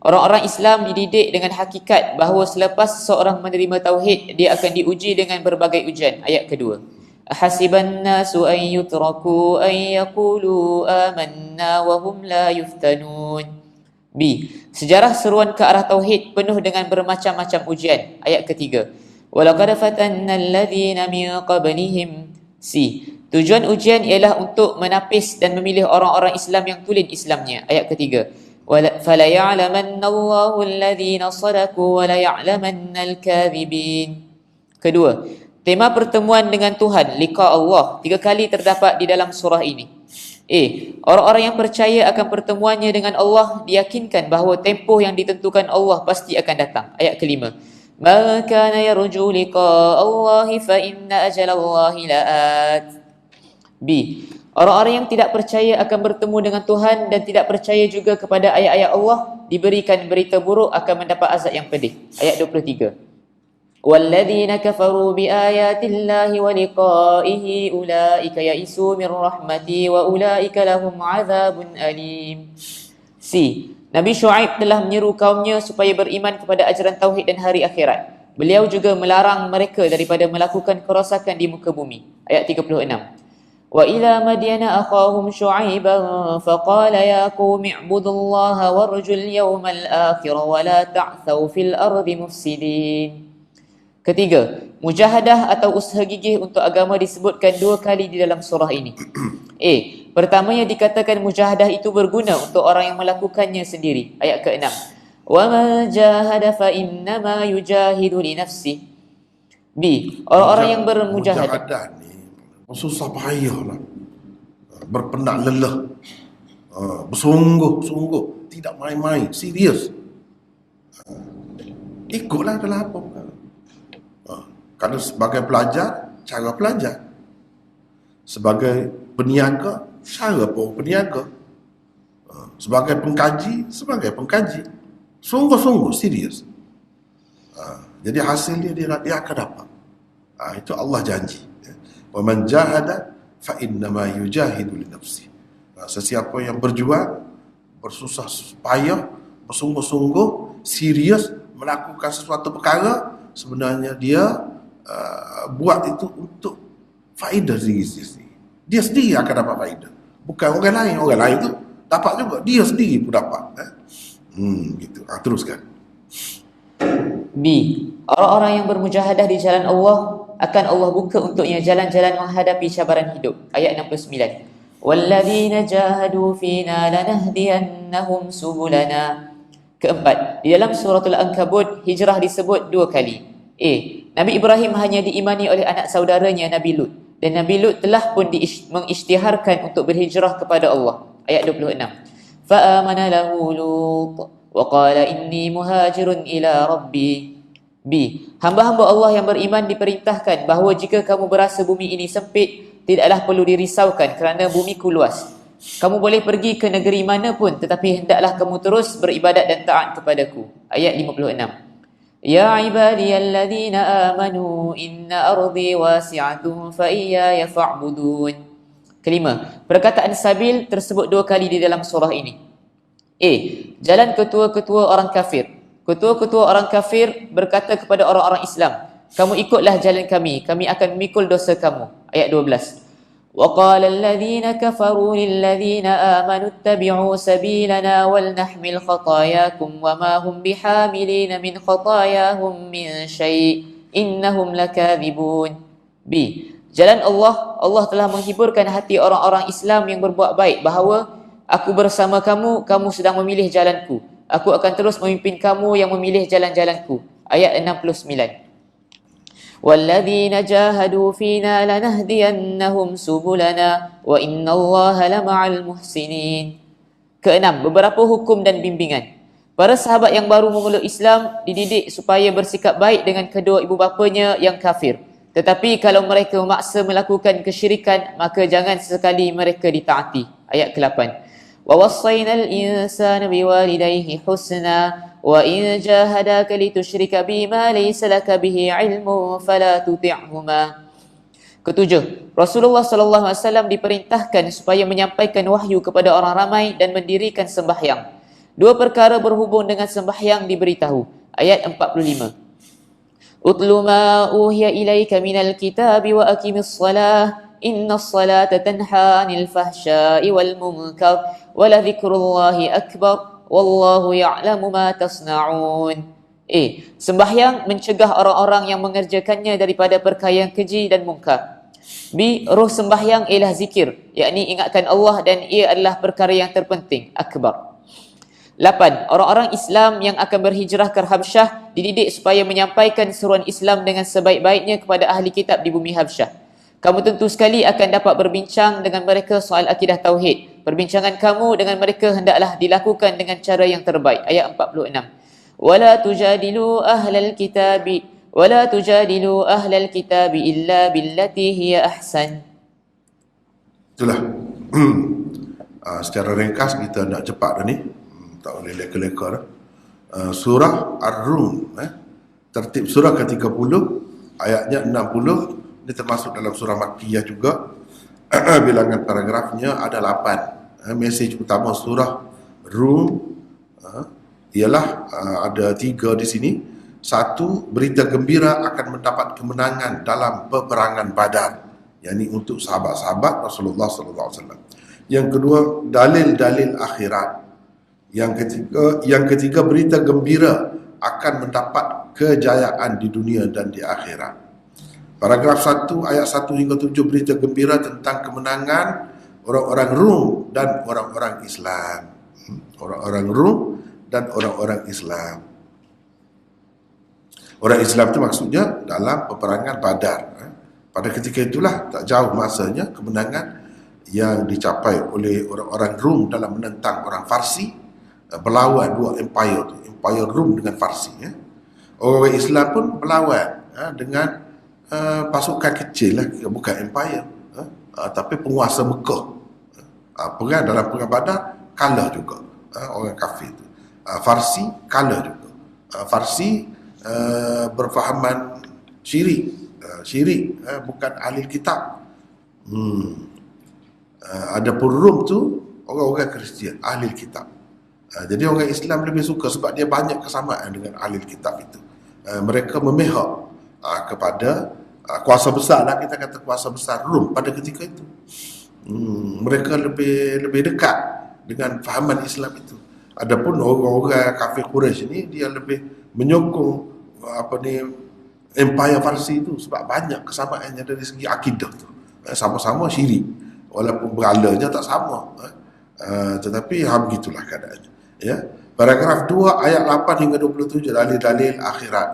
Orang-orang Islam dididik dengan hakikat bahawa selepas seseorang menerima tauhid, dia akan diuji dengan berbagai ujian. Ayat kedua. Ahasiban nasu an yutraku an yaqulu amanna wa hum la yuftanun. B. Sejarah seruan ke arah tauhid penuh dengan bermacam-macam ujian. Ayat ketiga. Walaqad fatanna alladhina min qablihim. C. Tujuan ujian ialah untuk menapis dan memilih orang-orang Islam yang tulen Islamnya. Ayat ketiga. Fala ya'lamanna Allahu alladhina sadaqu wa la ya'lamanna al-kadhibin. Kedua, tema pertemuan dengan Tuhan, liqa Allah, 3 kali terdapat di dalam surah ini. Orang-orang yang percaya akan pertemuannya dengan Allah diyakinkan bahawa tempoh yang ditentukan Allah pasti akan datang. Ayat kelima. Ma kana yarju liqa Allah fa inna ajala Allah la'at. B. Orang-orang yang tidak percaya akan bertemu dengan Tuhan dan tidak percaya juga kepada ayat-ayat Allah diberikan berita buruk akan mendapat azab yang pedih. Ayat 23. والذين كفروا بآيات الله ولقائه أولئك يئسوا من رحمتي وأولئك لهم عذاب أليم. C. Nabi Shu'aib telah menyeru kaumnya supaya beriman kepada ajaran tauhid dan hari akhirat. Beliau juga melarang mereka daripada melakukan kerosakan di muka bumi. Ayat 36. وَإِلَى مَدْيَنَ أَخَاهُمْ شُعَيْبًا فَقَالَ يَا قَوْمِ اعْبُدُوا اللَّهَ وَارْجُوا الْيَوْمَ الْآخِرَ وَلَا تَعْثَوْا فِي الْأَرْضِ مُفْسِدِينَ. Ketiga, mujahadah atau usaha gigih untuk agama disebutkan 2 kali di dalam surah ini. A. Pertamanya dikatakan mujahadah itu berguna untuk orang yang melakukannya sendiri. Ayat ke-6. وَمَنْ جَاهَدَ فَإِنَّمَا يُجَاهِدُ لِنَفْسِهِ. B. Orang-orang yang bermujahadah. Mujahadah ni susah payah lah, berpenat lelah, bersungguh-sungguh, tidak main-main, serius. Ikutlah dalam apa perkara. Kalau sebagai pelajar, cara pelajar. Sebagai peniaga, cara berpeniaga. Sebagai pengkaji, sebagai pengkaji. Sungguh-sungguh, serius. Jadi hasilnya dia akan dapat. Itu Allah janji. Wa man jahada fa innama yujahidu li nafsi. Sesiapa yang berjuang, bersusah payah, bersungguh-sungguh, serius melakukan sesuatu perkara, sebenarnya dia buat itu untuk faedah diri sendiri. Dia sendiri akan dapat faedah, bukan orang lain. Orang lain tu dapat juga, dia sendiri pun dapat. Gitu. Teruskan. B. Orang-orang yang bermujahadah di jalan Allah akan Allah buka untuknya jalan-jalan menghadapi cabaran hidup. Ayat 69. وَالَّذِينَ جَاهَدُوا فِينَا لَنَهْدِيَنَّهُمْ سُبُلَنَا. Keempat, di dalam suratul Ankabut hijrah disebut 2 kali. A. Nabi Ibrahim hanya diimani oleh anak saudaranya Nabi Lut, dan Nabi Lut telah pun mengisytiharkan untuk berhijrah kepada Allah. Ayat 26. فَآمَنَ لَهُ لُوطٌ وَقَالَ إِنِّي مُهَاجِرٌ إِلَى رَبِّي. B. Hamba-hamba Allah yang beriman diperintahkan bahawa jika kamu berasa bumi ini sempit, tidaklah perlu dirisaukan kerana bumiku luas. Kamu boleh pergi ke negeri mana pun, tetapi hendaklah kamu terus beribadat dan taat kepadaku. Ayat 56. Ya ibadiyalladzina amanu inna ardi wasi'atun fa iyaya fa'budun. Kelima, perkataan sabil tersebut 2 kali di dalam surah ini. A. Jalan ketua-ketua orang kafir. Ketua-ketua orang kafir berkata kepada orang-orang Islam, kamu ikutlah jalan kami akan memikul dosa kamu. Ayat 12. وَقَالَ الَّذِينَ كَفَرُوا لِلَّذِينَ آمَنُوا اتَّبِعُوا سَبِيلَنَا وَلْنَحْمِلْ خَطَايَاكُمْ وَمَا هُمْ بِحَامِلِينَ مِنْ خَطَايَاهُمْ مِنْ شَيْءٍ إِنَّهُمْ لَكَاذِبُونَ. B. Jalan Allah telah menghiburkan hati orang-orang Islam yang berbuat baik bahawa aku bersama kamu, kamu sedang memilih jalanku. Aku akan terus memimpin kamu yang memilih jalan-jalanku. Ayat 69. وَالَّذِينَ جَاهَدُوا فِينَا لَنَهْدِيَنَّهُمْ سُبُلَنَا وَإِنَّ اللَّهَ لَمَعَ الْمُحْسِنِينَ. Keenam, beberapa hukum dan bimbingan. Para sahabat yang baru memeluk Islam dididik supaya bersikap baik dengan kedua ibu bapanya yang kafir. Tetapi kalau mereka memaksa melakukan kesyirikan, maka jangan sesekali mereka ditaati. Ayat ke-8. وَوَصَّيْنَا الْإِنسَانَ بِوَالِدَيْهِ حُسْنًا وَإِنْ جَاهَدَاكَ لِتُشْرِكَ بِي مَا لَيْسَ لَكَ بِهِ عِلْمٌ فَلَا تُطِعْهُمَا. Ketujuh, Rasulullah SAW diperintahkan supaya menyampaikan wahyu kepada orang ramai dan mendirikan sembahyang. 2 perkara berhubung dengan sembahyang diberitahu. Ayat 45. Utlu ma uhiya ilaika minal kitabi wa aqimis salah. Inna salata tanha anil fahsya'i wal munkar wa la dhikrullahi akbar wallahu ya'lamu ma tasna'un. A. Sembahyang mencegah orang-orang yang mengerjakannya daripada perkara yang keji dan mungkar. B. Roh sembahyang ialah zikir, yakni ingatkan Allah, dan ia adalah perkara yang terpenting, akbar. 8. Orang-orang Islam yang akan berhijrah ke Habsyah dididik supaya menyampaikan seruan Islam dengan sebaik-baiknya kepada ahli kitab di bumi Habsyah. Kamu tentu sekali akan dapat berbincang dengan mereka soal akidah tauhid. Perbincangan kamu dengan mereka hendaklah dilakukan dengan cara yang terbaik. Ayat 46. Wala tujadilu ahlal kitabi illa billati hiya ahsan. Itulah. Secara ringkas kita nak cepat dah ni. Tak boleh leka-leka dah. Surah Ar-Rum. Tertib surah ke-30 ayatnya 60. Ini termasuk dalam surah Makkiyah juga. Bilangan paragrafnya ada 8. Mesej utama surah Rum ialah ada 3 di sini. 1, berita gembira akan mendapat kemenangan dalam peperangan Badar, yakni untuk sahabat-sahabat Rasulullah sallallahu alaihi wasallam. Yang kedua, dalil-dalil akhirat. Yang ketiga, berita gembira akan mendapat kejayaan di dunia dan di akhirat. Paragraf 1 ayat 1 hingga 7, berita gembira tentang kemenangan orang-orang Rum dan orang-orang Islam. Orang-orang Rum dan orang-orang Islam. Orang Islam itu maksudnya dalam peperangan Badar. Pada ketika itulah, tak jauh masanya, kemenangan yang dicapai oleh orang-orang Rum dalam menentang orang Farsi, berlawan dua empire tu, empire Rum dengan Farsi. Orang Islam pun berlawan dengan pasukan kecil lah, bukan empire, tapi penguasa Mekah. Perang dalam perang Badar kalah juga orang kafir tu. Farsi kalah juga. Farsi berfahaman syirik, bukan ahli kitab. Adapun Rum tu orang-orang Kristian, ahli kitab. Jadi orang Islam lebih suka sebab dia banyak kesamaan dengan ahli kitab itu. Mereka memihak kepada kuasa besar lah, kita kata kuasa besar Rum pada ketika itu. Mereka lebih dekat dengan fahaman Islam itu. Adapun orang-orang kafir Quraisy ini, dia lebih menyokong empire Farsi itu sebab banyak kesamaannya dari segi akidah tu. Sama-sama syirik, walaupun beralanya tak sama, tetapi begitulah keadaannya. Paragraf 2 ayat 8 hingga 27, dalil-dalil akhirat.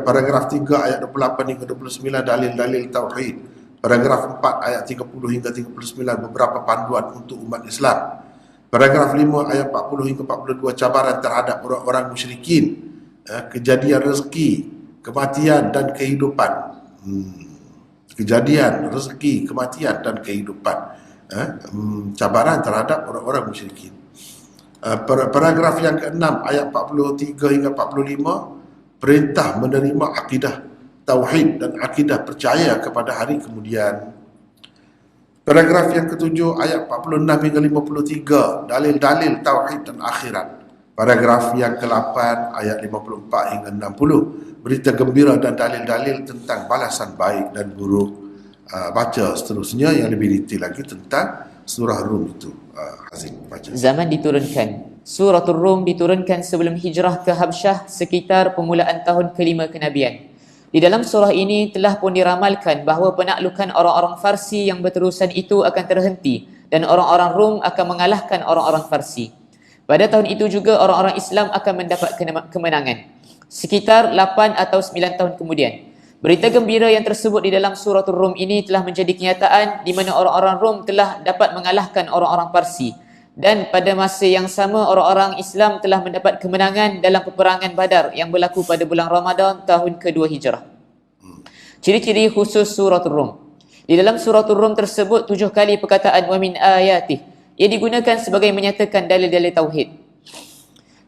Paragraf 3 ayat 28 hingga 29, dalil-dalil tauhid. Paragraf 4 ayat 30 hingga 39, beberapa panduan untuk umat Islam. Paragraf 5 ayat 40 hingga 42, cabaran terhadap orang-orang musyrikin. Kejadian rezeki, kematian dan kehidupan. Kejadian rezeki, kematian dan kehidupan. Cabaran terhadap orang-orang musyrikin. Paragraf yang ke-6 ayat 43 hingga 45, perintah menerima akidah tauhid dan akidah percaya kepada hari kemudian. Paragraf yang ke-7 ayat 46 hingga 53, dalil-dalil tauhid dan akhirat. Paragraf yang ke-8 ayat 54 hingga 60, berita gembira dan dalil-dalil tentang balasan baik dan buruk. Baca seterusnya yang lebih detail lagi tentang surah Rum itu. Hazim baca. Zaman diturunkan. Suratul Rum diturunkan sebelum hijrah ke Habsyah sekitar permulaan tahun ke-5 kenabian. Di dalam surah ini telah pun diramalkan bahawa penaklukan orang-orang Farsi yang berterusan itu akan terhenti dan orang-orang Rum akan mengalahkan orang-orang Farsi. Pada tahun itu juga orang-orang Islam akan mendapat kemenangan. Sekitar 8 atau 9 tahun kemudian, berita gembira yang tersebut di dalam suratul Rum ini telah menjadi kenyataan di mana orang-orang Rum telah dapat mengalahkan orang-orang Parsi. Dan pada masa yang sama orang-orang Islam telah mendapat kemenangan dalam peperangan Badar yang berlaku pada bulan Ramadan tahun kedua Hijrah. Ciri-ciri khusus suratul Rum. Di dalam suratul Rum tersebut 7 kali perkataan wa min ayatih. Ia digunakan sebagai menyatakan dalil-dalil tauhid.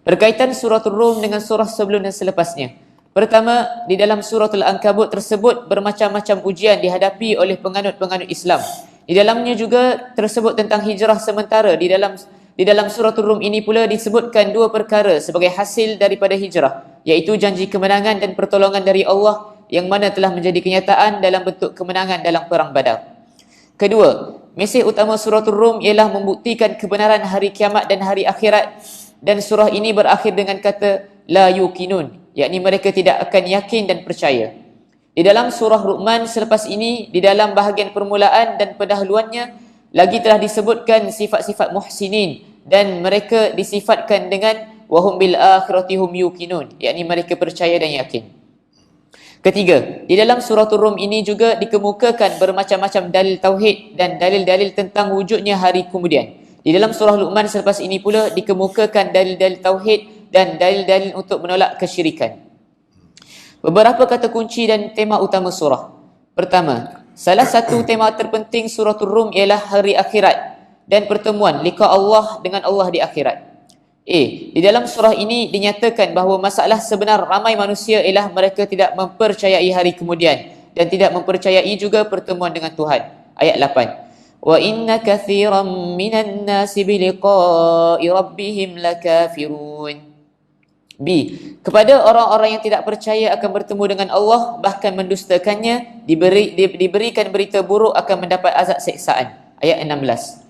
Berkaitan suratul Rum dengan surah sebelum dan selepasnya. Pertama, di dalam suratul Ankabut tersebut bermacam-macam ujian dihadapi oleh penganut-penganut Islam. Di dalamnya juga tersebut tentang hijrah sementara. Di dalam suratul Rum ini pula disebutkan 2 perkara sebagai hasil daripada hijrah, iaitu janji kemenangan dan pertolongan dari Allah yang mana telah menjadi kenyataan dalam bentuk kemenangan dalam perang Badar. Kedua, mesej utama suratul Rum ialah membuktikan kebenaran hari kiamat dan hari akhirat, dan surah ini berakhir dengan kata la yuqinun, yakni mereka tidak akan yakin dan percaya. Di dalam surah Luqman selepas ini, di dalam bahagian permulaan dan pendahuluannya lagi telah disebutkan sifat-sifat muhsinin, dan mereka disifatkan dengan wahum bil akhirati hum yuqinun, yakni mereka percaya dan yakin. Ketiga, di dalam suratul Rum ini juga dikemukakan bermacam-macam dalil tauhid dan dalil-dalil tentang wujudnya hari kemudian. Di dalam surah Luqman selepas ini pula dikemukakan dalil-dalil tauhid dan dalil-dalil untuk menolak kesyirikan. Beberapa kata kunci dan tema utama surah. Pertama, salah satu tema terpenting suratul Rum ialah hari akhirat dan pertemuan liqa Allah dengan Allah di akhirat. Di dalam surah ini dinyatakan bahawa masalah sebenar ramai manusia ialah mereka tidak mempercayai hari kemudian dan tidak mempercayai juga pertemuan dengan Tuhan. Ayat 8. Wa inna kathiran minan nasi biliqa'i rabbihim lakafirun. B. Kepada orang-orang yang tidak percaya akan bertemu dengan Allah, bahkan mendustakannya, diberikan berita buruk akan mendapat azab siksaan. Ayat 16.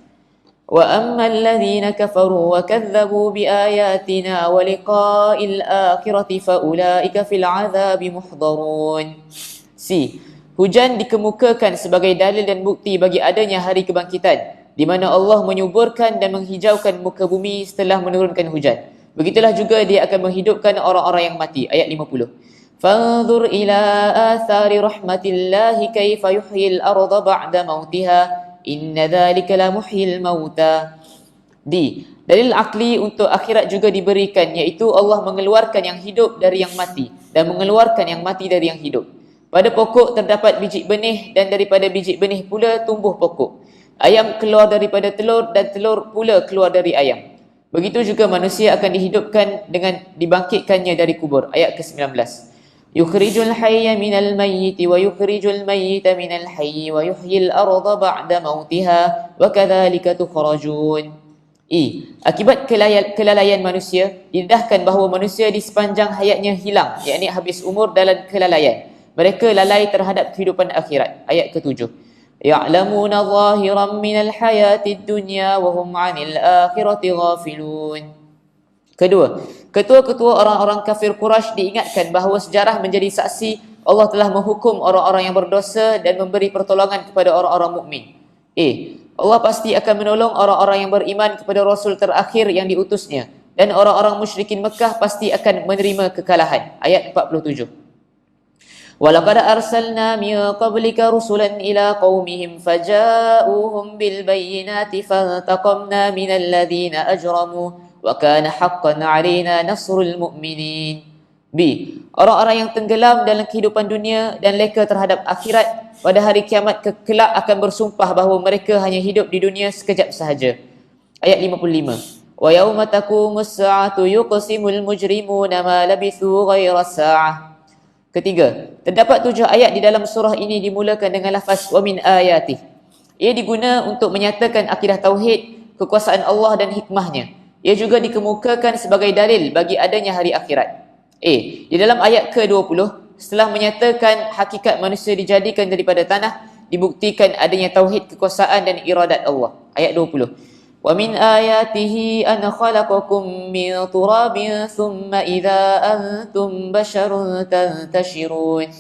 وَأَمَّا الَّذِينَ كَفَرُوا وَكَذَّبُوا بِآيَاتِنَا وَلِقَاءِ الْآخِرَةِ فَأُولَئِكَ فِي الْعَذَابِ مُحْضَرُونَ. C. Hujan dikemukakan sebagai dalil dan bukti bagi adanya hari kebangkitan, di mana Allah menyuburkan dan menghijaukan muka bumi setelah menurunkan hujan. Begitulah juga dia akan menghidupkan orang-orang yang mati. Ayat 50. فَانظُرْ إِلَىٰ آثَارِ رَحْمَةِ اللَّهِ كَيْفَ يُحْيِي الْأَرْضَ بَعْدَ مَوْتِهَا Inna dhalika la muhyil mauta. D. Dalil akli untuk akhirat juga diberikan, iaitu Allah mengeluarkan yang hidup dari yang mati dan mengeluarkan yang mati dari yang hidup. Pada pokok terdapat biji benih dan daripada biji benih pula tumbuh pokok. Ayam keluar daripada telur dan telur pula keluar dari ayam. Begitu juga manusia akan dihidupkan dengan dibangkitkannya dari kubur. Ayat ke-19. Yukhrijul hayya minal mayyiti wa yukhrijul mayyita minal hayyi wa yuhyil arda ba'da mautiha wa kadzalika tukhrajun. Akibat kelalaian manusia, didedahkan bahawa manusia di sepanjang hayatnya hilang, yakni habis umur dalam kelalaian. Mereka lalai terhadap kehidupan akhirat. Ayat ke-7. Ya'lamuna zahiran minal hayatid dunya wa hum 'anil akhirati ghafilun. Kedua, ketua-ketua orang-orang kafir Quraisy diingatkan bahawa sejarah menjadi saksi Allah telah menghukum orang-orang yang berdosa dan memberi pertolongan kepada orang-orang mukmin. Allah pasti akan menolong orang-orang yang beriman kepada Rasul terakhir yang diutusnya, dan orang-orang musyrikin Mekah pasti akan menerima kekalahan. Ayat 47. وَلَقَدْ أَرْسَلْنَا مِنْ قَبْلِكَ رُسُلًا إِلَى قَوْمِهِمْ فَجَاءُوهُمْ بِالْبَيِّنَاتِ فَانْتَقَمْنَا مِنَ الَّذِينَ أَجْرَمُوا وَكَانَ حَقًّا عَلَيْنَا نَصْرُ الْمُؤْمِنِينَ. B. Orang-orang yang tenggelam dalam kehidupan dunia dan leka terhadap akhirat, pada hari kiamat kelak akan bersumpah bahawa mereka hanya hidup di dunia sekejap sahaja. Ayat 55. وَيَوْمَ تَقُومُ السَّاعَةُ يُقْسِمُ الْمُجْرِمُونَ مَا لَبِثُوا غَيْرَ السَّاعَةِ. Ketiga, terdapat 7 ayat di dalam surah ini dimulakan dengan lafaz wa min ayatih. Ia diguna untuk menyatakan akidah tauhid, kekuasaan Allah dan hikmahnya. Ia juga dikemukakan sebagai dalil bagi adanya hari akhirat. Di dalam ayat ke-20, setelah menyatakan hakikat manusia dijadikan daripada tanah, dibuktikan adanya tauhid kekuasaan dan iradat Allah. Ayat 20. Wa min ayatihi an khalaqakum min turabin thumma idza antum basharun tantashirun.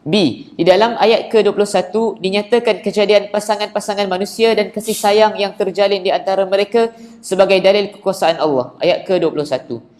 B. Di dalam ayat ke-21 dinyatakan kejadian pasangan-pasangan manusia dan kasih sayang yang terjalin di antara mereka sebagai dalil kekuasaan Allah. Ayat ke-21.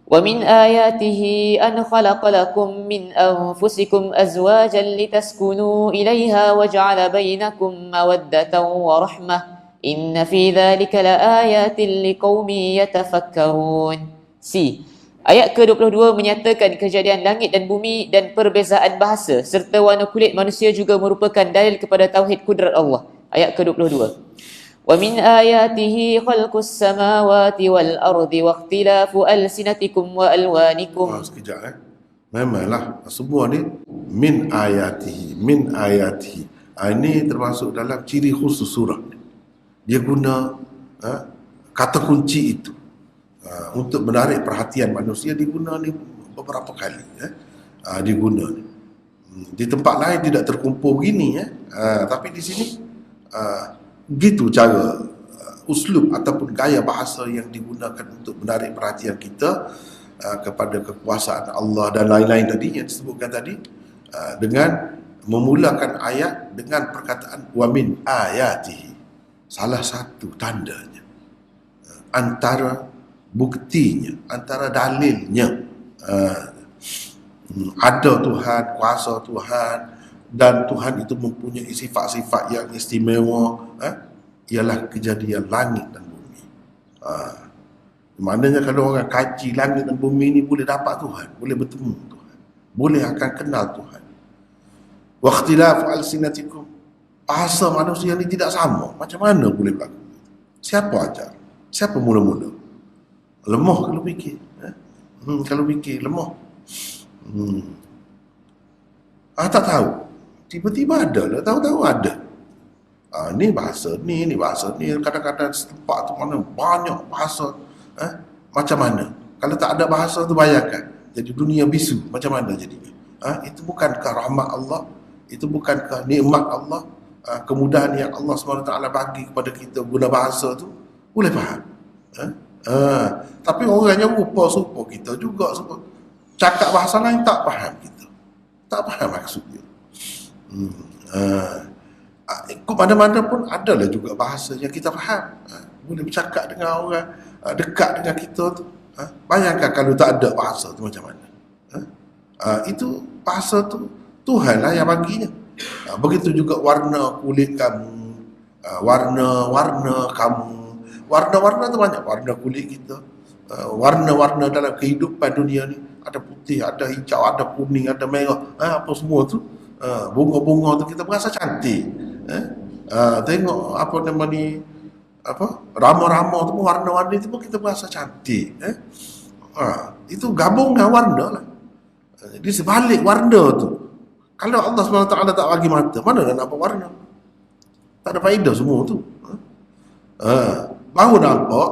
Wa min ayatihi an khalaqa lakum min anfusikum azwajan litaskunu ilaiha wa ja'ala bainakum mawaddatan wa rahmah. Inna fi dhalika laayatin liqaumin yatafakkarun. C. Ayat ke-22 menyatakan kejadian langit dan bumi dan perbezaan bahasa serta warna kulit manusia juga merupakan dalil kepada tauhid kudrat Allah. Ayat ke-22. Wa min ayatihi khalqus samawati wal ardi wa ikhtilafu alsinatikum wa alwanikum. Sekejap Memanglah semua ni min ayatihi, min ayatihi. Ini termasuk dalam ciri khusus surah. Dia guna kata kunci itu. Untuk menarik perhatian manusia diguna ni beberapa kali diguna ni. Di tempat lain tidak terkumpul begini tapi di sini gitu cara uslub ataupun gaya bahasa yang digunakan untuk menarik perhatian kita kepada kekuasaan Allah dan lain-lain tadi yang disebutkan tadi, dengan memulakan ayat dengan perkataan wa min ayatihi. Salah satu tandanya, antara buktinya, antara dalilnya, ada Tuhan, kuasa Tuhan, dan Tuhan itu mempunyai sifat-sifat yang istimewa, ialah kejadian langit dan bumi. Maknanya kalau orang kaji langit dan bumi ini boleh dapat Tuhan, boleh bertemu Tuhan, boleh akan kenal Tuhan. Wa ikhtilafu alsinatikum, bahasa manusia ini tidak sama, macam mana boleh berlaku? Siapa ajar? Siapa mula-mula? Lemah kalau fikir. Kalau fikir lemah. Tak tahu. Tiba-tiba ada lah, tahu-tahu ada. Ni bahasa ni bahasa ni. Kadang-kadang tempat tu mana banyak bahasa. Macam mana? Kalau tak ada bahasa tu bayangkan. Jadi dunia bisu, macam mana jadinya? Itu bukankah rahmat Allah? Itu bukankah nikmat Allah? Kemudahan yang Allah SWT bagi kepada kita guna bahasa tu, boleh faham? Tapi orang yang rupa-supa kita juga sebut cakap bahasa lain tak faham kita. Tak faham maksudnya. Ikut mana-mana pun adalah juga bahasa yang kita faham. Boleh bercakap dengan orang dekat dengan kita tu. Bayangkan kalau tak ada bahasa tu macam mana. Itu bahasa tu Tuhan lah yang baginya. Begitu juga warna kulit kamu, warna-warna kamu. Warna-warna tu banyak. Warna kulit kita, warna-warna dalam kehidupan dunia ni. Ada putih, ada hijau, ada kuning, ada merah. Apa semua tu. Bunga-bunga tu kita berasa cantik. Tengok apa nama ni, rama-rama tu pun warna-warni tu pun kita berasa cantik. Itu gabung dengan warna lah. Di sebalik warna tu, kalau Allah SWT tak bagi mata, mana nak nampak warna? Tak ada faedah semua tu. Baru nampak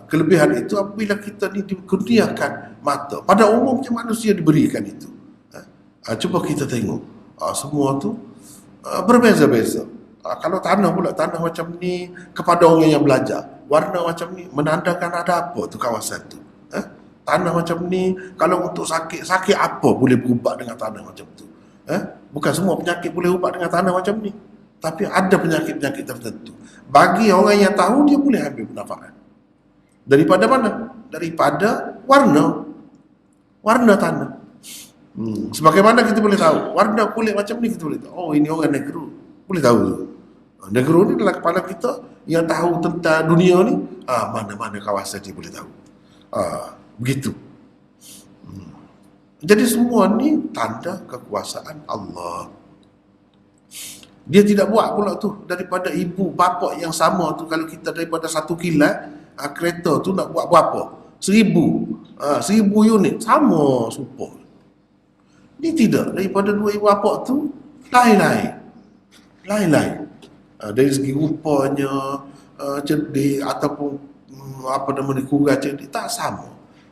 kelebihan itu apabila kita ni dikurniakan mata. Pada umumnya manusia diberikan itu. Cuba kita tengok, semua tu berbeza-beza. Kalau tanah pula, tanah macam ni kepada orang yang belajar, warna macam ni menandakan ada apa tu kawasan tu. Tanah macam ni kalau untuk sakit apa boleh berubah dengan tanah macam tu. Bukan semua penyakit boleh ubah dengan tanah macam ni, tapi ada penyakit-penyakit tertentu. Bagi orang yang tahu, dia boleh ambil manfaat. Daripada mana? Daripada warna tanah. Sebagaimana kita boleh tahu warna kulit macam ni, kita boleh tahu, oh ini orang negro. Boleh tahu tu. Negro ni adalah kepala kita yang tahu tentang dunia ni. Mana-mana kawasan dia boleh tahu. Begitu. Jadi semua ni tanda kekuasaan Allah. Dia tidak buat pula tu daripada ibu bapa yang sama tu. Kalau kita daripada satu kilat kereta tu nak buat berapa? 1000 unit sama super. Ini tidak, daripada dua ibu bapa tu lain-lain. Dari segi rupanya, cerdik ataupun apa nama ni, kurang cerdik, tak sama.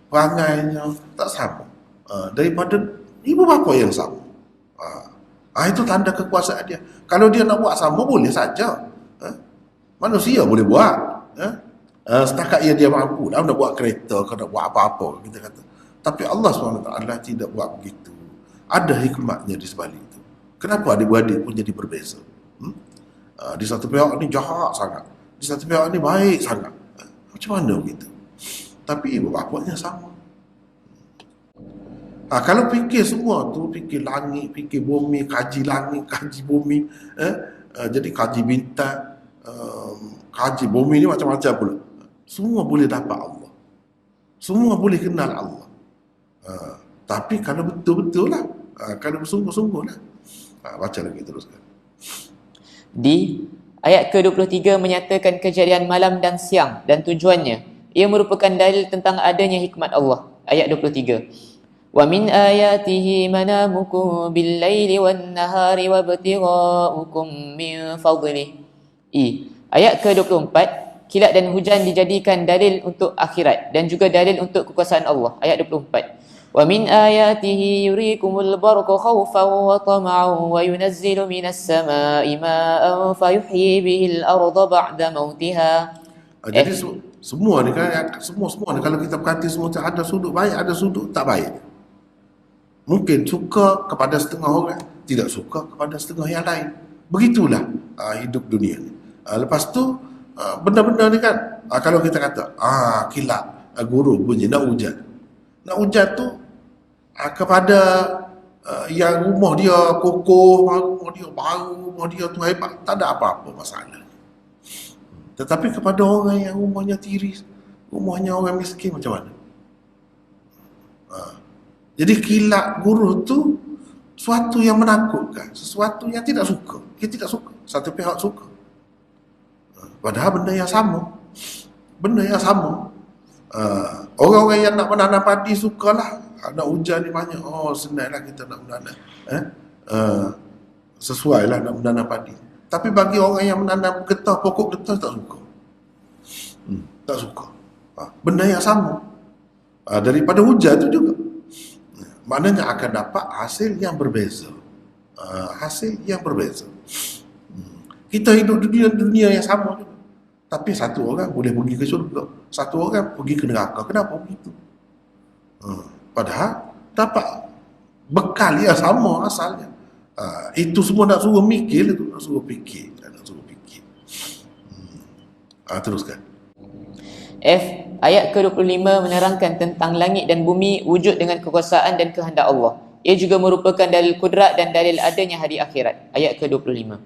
Perangainya tak sama. Daripada ibu bapa yang sama. Itu tanda kekuasaan dia. Kalau dia nak buat sama, boleh saja. Manusia boleh buat. Setakat dia mampu nak buat kereta, ke nak buat apa-apa, kita kata. Tapi Allah SWT tidak buat begitu. Ada hikmatnya di sebalik itu. Kenapa adik-beradik pun jadi berbeza? Di satu pihak ni jahat sangat, di satu pihak ni baik sangat. Macam mana begitu? Tapi ibu bapanya sama. Kalau fikir semua tu, fikir langit, fikir bumi, kaji langit, kaji bumi, jadi kaji bintang, kaji bumi ni macam-macam pula. Semua boleh dapat Allah, semua boleh kenal Allah. Tapi kalau betul-betul lah, kalau bersungguh-sungguh lah. Baca lagi teruskan. Di ayat ke-23 menyatakan kejadian malam dan siang dan tujuannya. Ia merupakan dalil tentang adanya hikmat Allah. Ayat 23. Wa min ayatihi manamukum bil-laili wan-nahari wabtigha'ukum min fadlih. Ayat ke-24, kilat dan hujan dijadikan dalil untuk akhirat dan juga dalil untuk kekuasaan Allah. Ayat 24. Wa min ayatihi yurikumul barqa khawfan wa tama'an wa yunazzilu minas sama'i ma'an fayuhyi bihil arda ba'da mautiha. Jadi semua ni kan, semua ni kalau kita perhati semua ada sudut baik, ada sudut tak baik. Mungkin suka kepada setengah orang, tidak suka kepada setengah yang lain. Begitulah hidup dunia ni. Lepas tu benda-benda ni kan, kalau kita kata kilat, guru bunyi nak hujan. Nak hujan tu kepada yang rumah dia kokoh, rumah dia baru, rumah dia tu hebat, tak ada apa-apa masalah. Tetapi kepada orang yang rumahnya tiris, rumahnya orang miskin, macam mana? Jadi kilat guru tu suatu yang menakutkan, sesuatu yang tidak suka. Dia tidak suka, satu pihak suka. Padahal benda yang sama. benda yang sama. Orang-orang yang nak menanam padi sukalah, nak hujan ni banyak, senanglah kita nak menanam, sesuai lah nak menanam padi. Tapi bagi orang yang menanam getah, pokok getah tak suka. Tak suka. Benda yang sama. Daripada hujan tu juga. Maknanya akan dapat hasil yang berbeza. Hasil yang berbeza. Kita hidup di dunia yang sama juga. Tapi satu orang boleh pergi ke syurga, satu orang pergi ke neraka. Kenapa begitu? Padahal dapat bekal yang sama asalnya. Itu semua nak suruh mikir, nak suruh fikir, nak suruh fikir. Teruskan. F. Ayat ke-25 menerangkan tentang langit dan bumi wujud dengan kekuasaan dan kehendak Allah. Ia juga merupakan dalil kudrat dan dalil adanya hari akhirat. Ayat ke-25.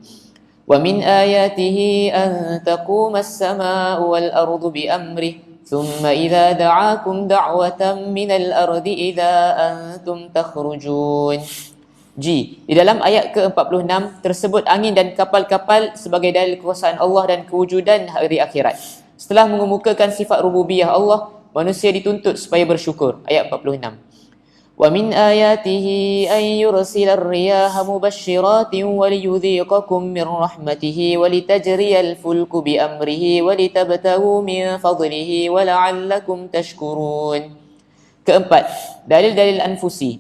وَمِنْ آيَاتِهِ أَنْ تَقُومَ السَّمَاءُ وَالْأَرْضُ بِأَمْرِهِ ثُمَّ إِذَا دَعَاكُمْ دَعْوَةً مِنَ الْأَرْضِ إِذَا أَنْتُمْ تَخْرُجُونَ. G. Di dalam ayat ke-46 tersebut angin dan kapal-kapal sebagai dalil kekuasaan Allah dan kewujudan hari akhirat. Setelah mengemukakan sifat rububiyah Allah, manusia dituntut supaya bersyukur. Ayat 46. وَمِنْ آيَاتِهِ أَنْ يُرْسِلَ الرِّيَاحَ مُبَشِّرَاتٍ وَلِيُذِيقَكُمْ مِنْ رَحْمَتِهِ وَلِتَجْرِيَ الْفُلْكُ بِأَمْرِهِ وَلِتَبْتَغُوا مِنْ فَضْلِهِ وَلَعَلَّكُمْ تَشْكُرُونَ. Keempat, dalil-dalil anfusi.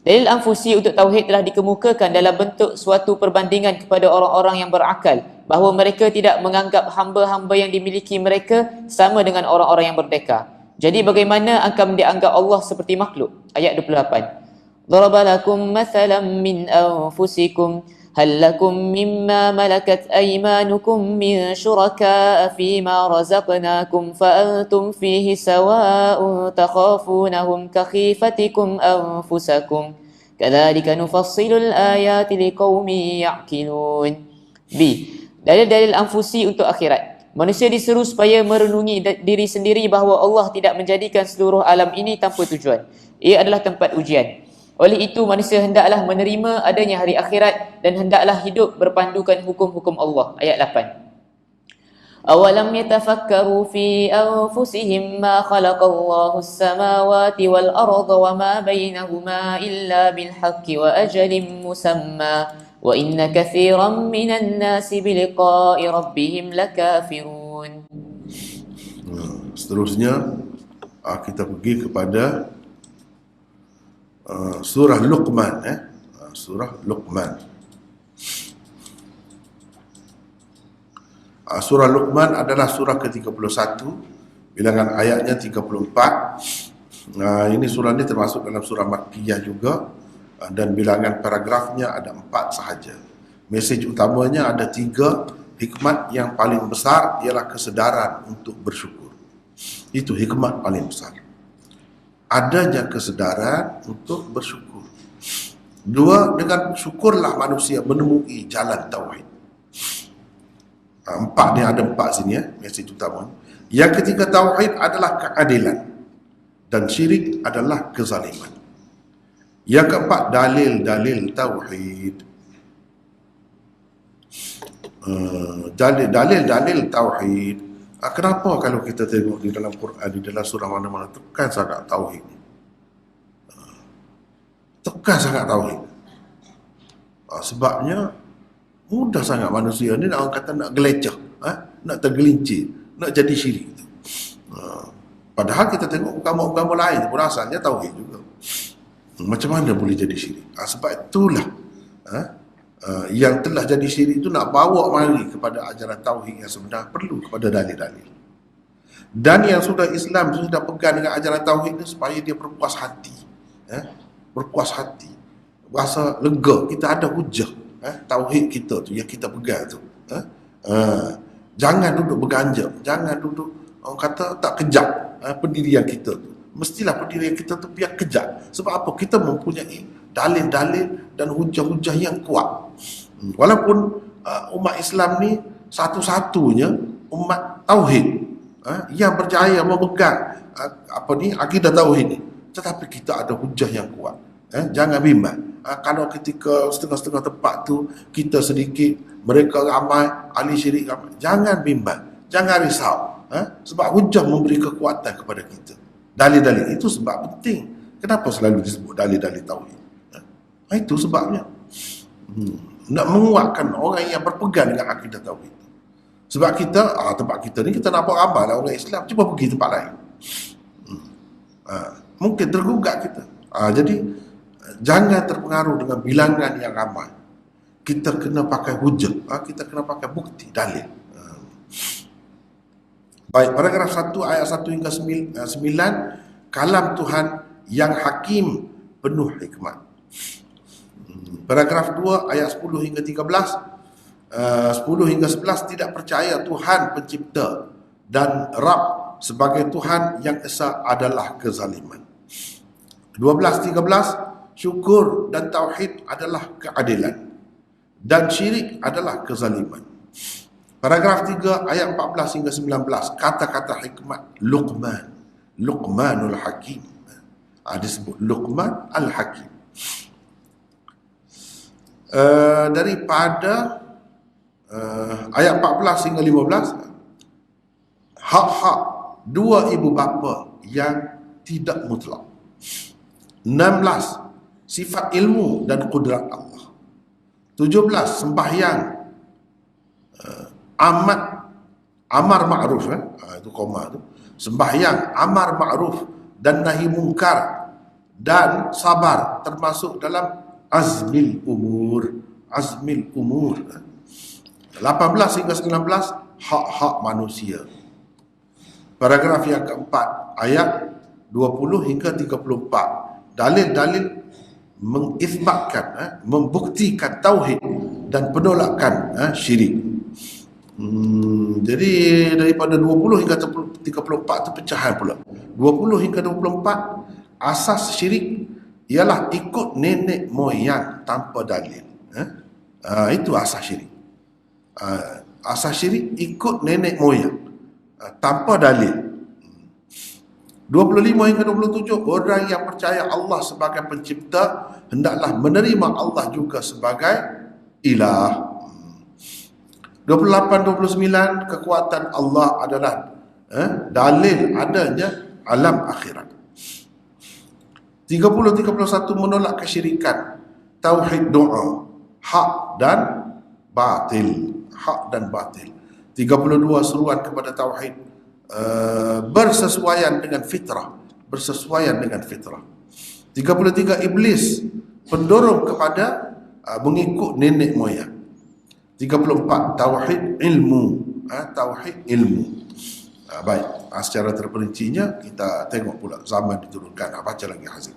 Dalil anfusi untuk tauhid telah dikemukakan dalam bentuk suatu perbandingan kepada orang-orang yang berakal bahawa mereka tidak menganggap hamba-hamba yang dimiliki mereka sama dengan orang-orang yang merdeka. Jadi bagaimana akan dianggap Allah seperti makhluk? Ayat 28. Daraba lakum mathalan min anfusikum hal lakum mimma malakat aymanukum min syuraka'a fima razaqnakum fa antum fihi sawa'un takhafunahum ka khifatikum anfusakum kadzalika nufassilul ayati liqaumin ya'qilun. B. Dalil-dalil anfusi untuk akhirat. Manusia diseru supaya merenungi diri sendiri bahawa Allah tidak menjadikan seluruh alam ini tanpa tujuan. Ia adalah tempat ujian. Oleh itu, manusia hendaklah menerima adanya hari akhirat dan hendaklah hidup berpandukan hukum-hukum Allah. Ayat 8. Awalam yatafakkaru fi anfusihim ma khalaqallahu as-samawati wal arda wa ma bainahuma illa bil haqqi wa ajalin musamma. وَإِنَّ كَثِيرًا مِنَ النَّاسِ بِلِقَاءِ رَبِّهِمْ لَكَافِرُونَ. Seterusnya kita pergi kepada surah Luqman. Surah Luqman. Surah Luqman adalah surah ke-31, bilangan ayatnya 34. Ini surah ini termasuk dalam surah Makkiyah juga. Dan bilangan paragrafnya ada 4 sahaja. Mesej utamanya ada 3. Hikmat yang paling besar ialah kesedaran untuk bersyukur. Itu hikmat paling besar. Adanya kesedaran untuk bersyukur. 2, dengan syukurlah manusia menemui jalan tauhid. 4 ni ada 4 sini mesej utama. Yang ketiga, tauhid adalah keadilan dan syirik adalah kezaliman. Yang keempat, dalil-dalil tauhid. Dalil-dalil tauhid. Kenapa kalau kita tengok di dalam Quran, di dalam surah mana-mana tekan sangat tauhid? Tekan sangat tauhid. Sebabnya mudah sangat manusia ni nak orang kata nak gelecah, nak tergelincir, nak jadi syirik. Padahal kita tengok agama-agama lain pun asalnya tauhid juga. Macam mana boleh jadi syirik? Sebab itulah yang telah jadi syirik itu nak bawa mari kepada ajaran tauhid yang sebenar perlu kepada dalil-dalil. Dan yang sudah Islam sudah pegang dengan ajaran tauhid itu supaya dia berpuas hati. Berpuas hati. Rasa lega, kita ada hujah. Tauhid kita tu yang kita pegang tu. Jangan duduk berganjak, jangan duduk orang kata tak kejap pendirian kita tu. Mestilah pendirian kita tu biar kejap. Sebab apa? Kita mempunyai dalil-dalil dan hujah-hujah yang kuat. Walaupun umat Islam ni satu-satunya umat tauhid yang berjaya memegang akidah tauhid ni, tetapi kita ada hujah yang kuat. Jangan bimbang. Kalau ketika setengah-setengah tempat tu kita sedikit, mereka ramai, ahli syirik ramai, jangan bimbang, jangan risau. Sebab hujah memberi kekuatan kepada kita. Dalil-dalil itu sebab penting. Kenapa selalu disebut dalil-dalil tauhid? Itu sebabnya. Nak menguatkan orang yang berpegang dengan akidah tauhid. Sebab kita, tempat kita ni kita nampak ramai lah orang Islam, cuba pergi tempat lain. Mungkin tergugat kita. Jadi jangan terpengaruh dengan bilangan yang ramai. Kita kena pakai hujah, kita kena pakai bukti, dalil. Baik, paragraf 1 ayat 1 hingga 9, kalam Tuhan yang hakim penuh hikmat. Paragraf 2 ayat 10 hingga 13, 10 hingga 11, tidak percaya Tuhan pencipta dan Rab sebagai Tuhan yang esa adalah kezaliman. 12-13, syukur dan tauhid adalah keadilan dan syirik adalah kezaliman. Paragraf 3 ayat 14 hingga 19, kata-kata hikmat Luqman, Luqmanul Hakim. Disebut Luqman Al-Hakim. Daripada ayat 14 hingga 15, hak-hak dua ibu bapa yang tidak mutlak. 16, sifat ilmu dan kudrat Allah. 17, sembahyang amar ma'ruf, itu koma tu. Sembahyang amar ma'ruf dan nahi mungkar dan sabar termasuk dalam azmil umur. 18 hingga 19, hak-hak manusia. Paragraf yang keempat ayat 20 hingga 34, dalil-dalil mengisbatkan, membuktikan tauhid dan penolakan syirik. Jadi daripada 20 hingga 34 tu pecahan pula. 20 hingga 24, asas syirik ialah ikut nenek moyang tanpa dalil. Itu asas syirik. Asas syirik ikut nenek moyang tanpa dalil. 25 hingga 27, orang yang percaya Allah sebagai pencipta hendaklah menerima Allah juga sebagai ilah. 28-29, kekuatan Allah adalah dalil adanya alam akhirat. 30-31, menolak kesyirikan, tauhid doa, hak dan batil. 32, seruan kepada tauhid, bersesuaian dengan fitrah. 33, iblis, pendorong kepada mengikut nenek moyang. 34, tauhid ilmu. Baik, secara terperincinya kita tengok pula zaman diturunkan. Baca lagi Hazim.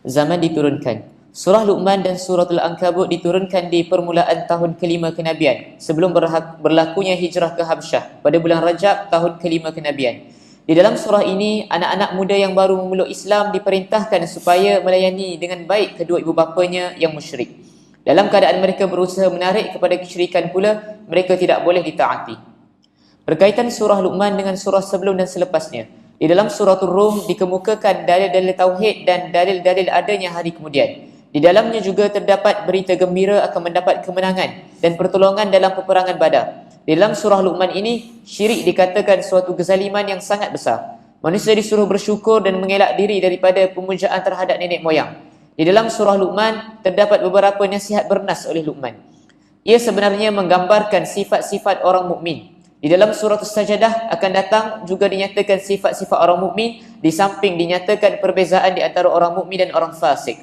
Zaman diturunkan. Surah Luqman dan Suratul Ankabut diturunkan di permulaan tahun kelima kenabian, sebelum berlakunya hijrah ke Habsyah pada bulan Rajab tahun kelima kenabian. Di dalam surah ini, anak-anak muda yang baru memeluk Islam diperintahkan supaya melayani dengan baik kedua ibu bapanya yang musyrik. Dalam keadaan mereka berusaha menarik kepada kesyirikan pula, mereka tidak boleh ditaati. Berkaitan surah Luqman dengan surah sebelum dan selepasnya, di dalam suratul Rum dikemukakan dalil-dalil tauhid dan dalil-dalil adanya hari kemudian. Di dalamnya juga terdapat berita gembira akan mendapat kemenangan dan pertolongan dalam peperangan Badar. Di dalam surah Luqman ini, syirik dikatakan suatu kezaliman yang sangat besar. Manusia disuruh bersyukur dan mengelak diri daripada pemujaan terhadap nenek moyang. Di dalam surah Luqman terdapat beberapa nasihat bernas oleh Luqman. Ia sebenarnya menggambarkan sifat-sifat orang mukmin. Di dalam surah As-Sajdah akan datang juga dinyatakan sifat-sifat orang mukmin, di samping dinyatakan perbezaan di antara orang mukmin dan orang fasik.